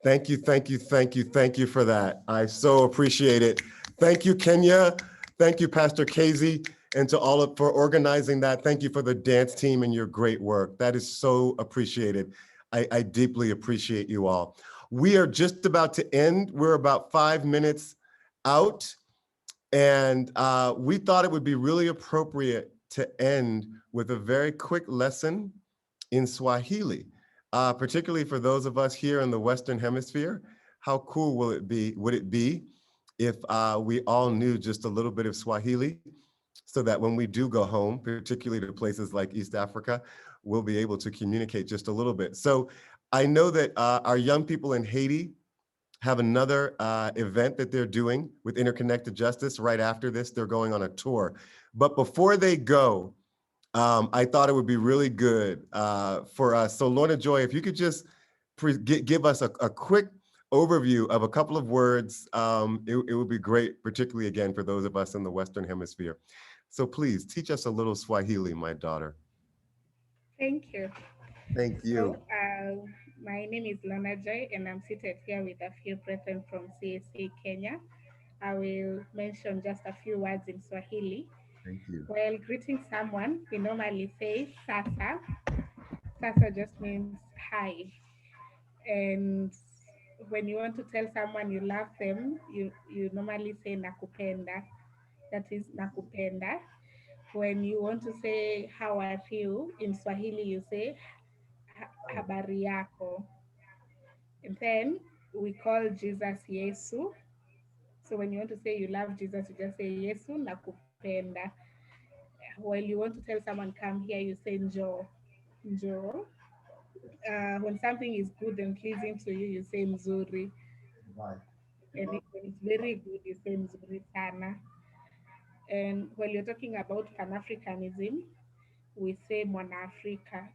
Thank you, thank you, thank you, thank you for that. I so appreciate it. Thank you, Kenya. Thank you, Pastor Casey, and to all for organizing that. Thank you for the dance team and your great work. That is so appreciated. I deeply appreciate you all. We are just about to end. We're about 5 minutes out. And we thought it would be really appropriate to end with a very quick lesson in Swahili, particularly for those of us here in the Western Hemisphere. How cool would it be if we all knew just a little bit of Swahili, so that when we do go home, particularly to places like East Africa, we'll be able to communicate just a little bit. So I know that our young people in Haiti have another event that they're doing with Interconnected Justice. Right after this, they're going on a tour. But before they go, I thought it would be really good for us. So Lorna Joy, if you could just give us a quick overview of a couple of words, it would be great, particularly again, for those of us in the Western Hemisphere. So please teach us a little Swahili, my daughter. Thank you. Thank you. So, my name is Lorna Joy, and I'm seated here with a few brethren from CSA Kenya. I will mention just a few words in Swahili. Thank you. While greeting someone, we normally say sasa. Sasa just means hi. And when you want to tell someone you love them, you normally say nakupenda. That is nakupenda. When you want to say how are you in Swahili, you say habari yako. And then we call Jesus Yesu. So when you want to say you love Jesus, you just say Yesu nakupenda. While you want to tell someone come here, you say njoo. Njoo. When something is good and pleasing to you, you say mzuri. Right. And when it's very good, you say mzuri sana. And when you're talking about Pan-Africanism, we say Mwana-Afrika.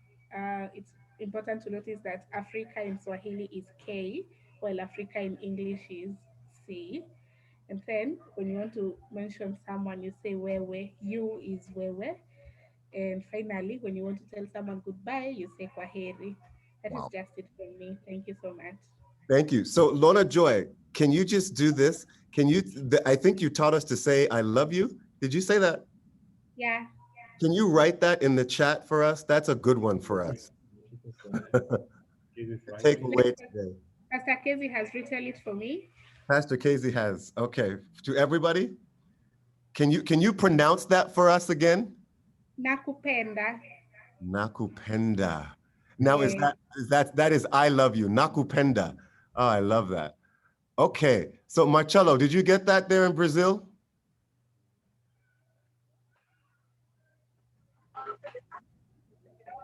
It's important to notice that Africa in Swahili is K, while Africa in English is C. And then when you want to mention someone, you say wewe, you is wewe. And finally, when you want to tell someone goodbye, you say kwaheri. That is just it from me. Thank you so much. Thank you. So Lorna Joy, can you just do this? Can you, I think you taught us to say, I love you. Did you say that? Yeah. Can you write that in the chat for us? That's a good one for us. Take away today. Pastor Casey has written it for me. Pastor Casey has. Okay. To everybody, can you pronounce that for us again? Nakupenda. Nakupenda. Now is that is I love you. Nakupenda. Oh, I love that. Okay. So Marcello, did you get that there in Brazil?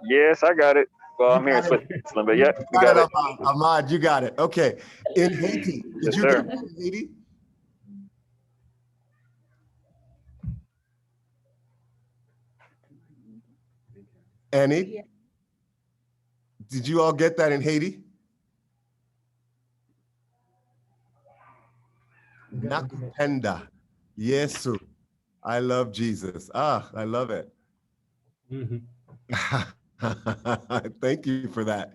Yes, I got it. Well, I'm here in Switzerland, but yeah, we got it. Ahmad, you got it. Okay. In Haiti, did you get that in Haiti? Annie? Yeah. Did you all get that in Haiti? Nakupenda. Yesu. I love Jesus. Ah, I love it. Thank you for that.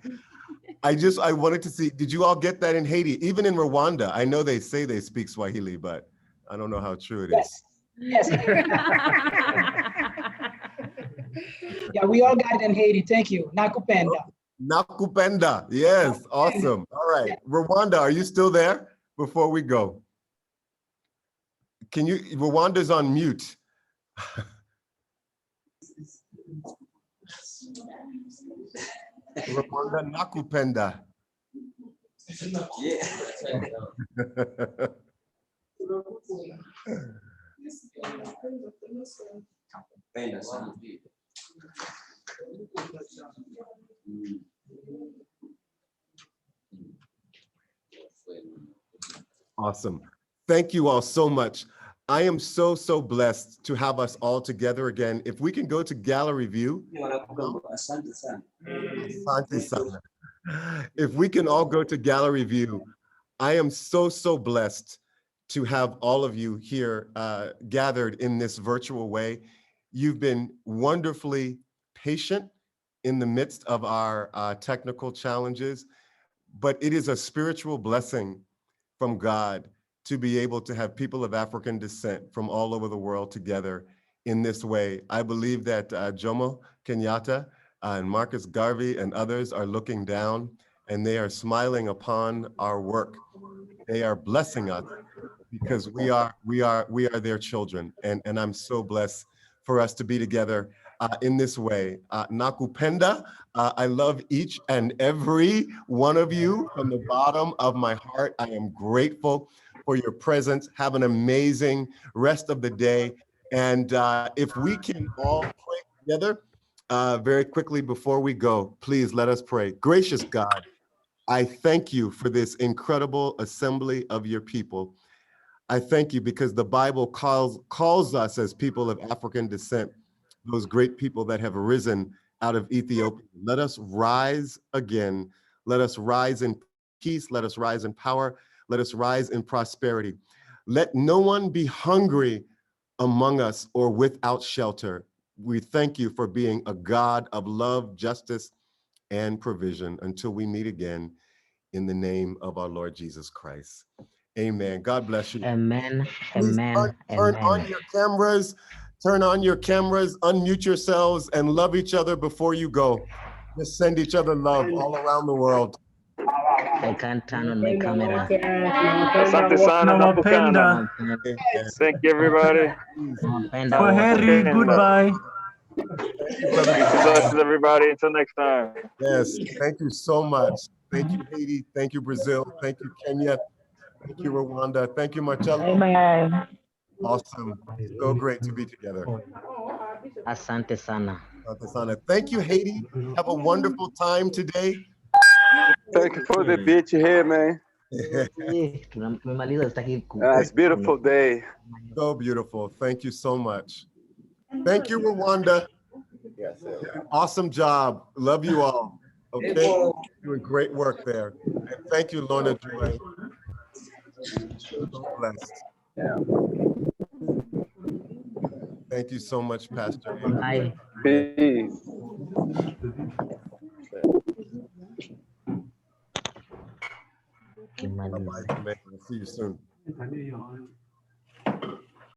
I wanted to see, did you all get that in Haiti? Even in Rwanda, I know they say they speak Swahili, but I don't know how true it is. Yes. Yeah, we all got it in Haiti. Thank you. Nakupenda. Nakupenda. Yes, awesome. All right. Rwanda, are you still there before we go? Can you, Rwanda's on mute. Rwanda nakupenda. Awesome. Thank you all so much. I am so blessed to have us all together again. If we can go to gallery view. If we can all go to gallery view, I am so blessed to have all of you here gathered in this virtual way. You've been wonderfully patient in the midst of our technical challenges, but it is a spiritual blessing from God to be able to have people of African descent from all over the world together in this way. I believe that Jomo Kenyatta and Marcus Garvey and others are looking down, and they are smiling upon our work. They are blessing us because we are their children, and I'm so blessed for us to be together in this way. Nakupenda, I love each and every one of you from the bottom of my heart. I am grateful for your presence. Have an amazing rest of the day. And if we can all pray together very quickly before we go, please let us pray. Gracious God, I thank you for this incredible assembly of your people. I thank you because the Bible calls us as people of African descent, those great people that have arisen out of Ethiopia. Let us rise again. Let us rise in peace. Let us rise in power. Let us rise in prosperity. Let no one be hungry among us or without shelter. We thank you for being a God of love, justice, and provision. Until we meet again, in the name of our Lord Jesus Christ. Amen. God bless you. Amen. Please Amen. turn on your cameras. Turn on your cameras, unmute yourselves, and love each other before you go. Just send each other love all around the world. I can't turn on my camera. Asante sana napokana. Thank you, everybody. Harry, goodbye. Thank you, brother. Peace and blessings, everybody. Until next time. Yes, thank you so much. Thank you, Haiti. Thank you, Brazil. Thank you, Kenya. Thank you, Rwanda. Thank you, Marcello. Amen. Awesome. So great to be together. Asante sana. Asante sana. Thank you, Haiti. Have a wonderful time today. Thank you for the beach here, man. It's beautiful day. So beautiful. Thank you so much. Thank you, Rwanda. Yes, sir. Awesome job. Love you all. Okay. Doing great work there. And thank you, Lorna Joy. So blessed. Thank you so much, Pastor. Bye. Peace. Bye-bye. See you soon.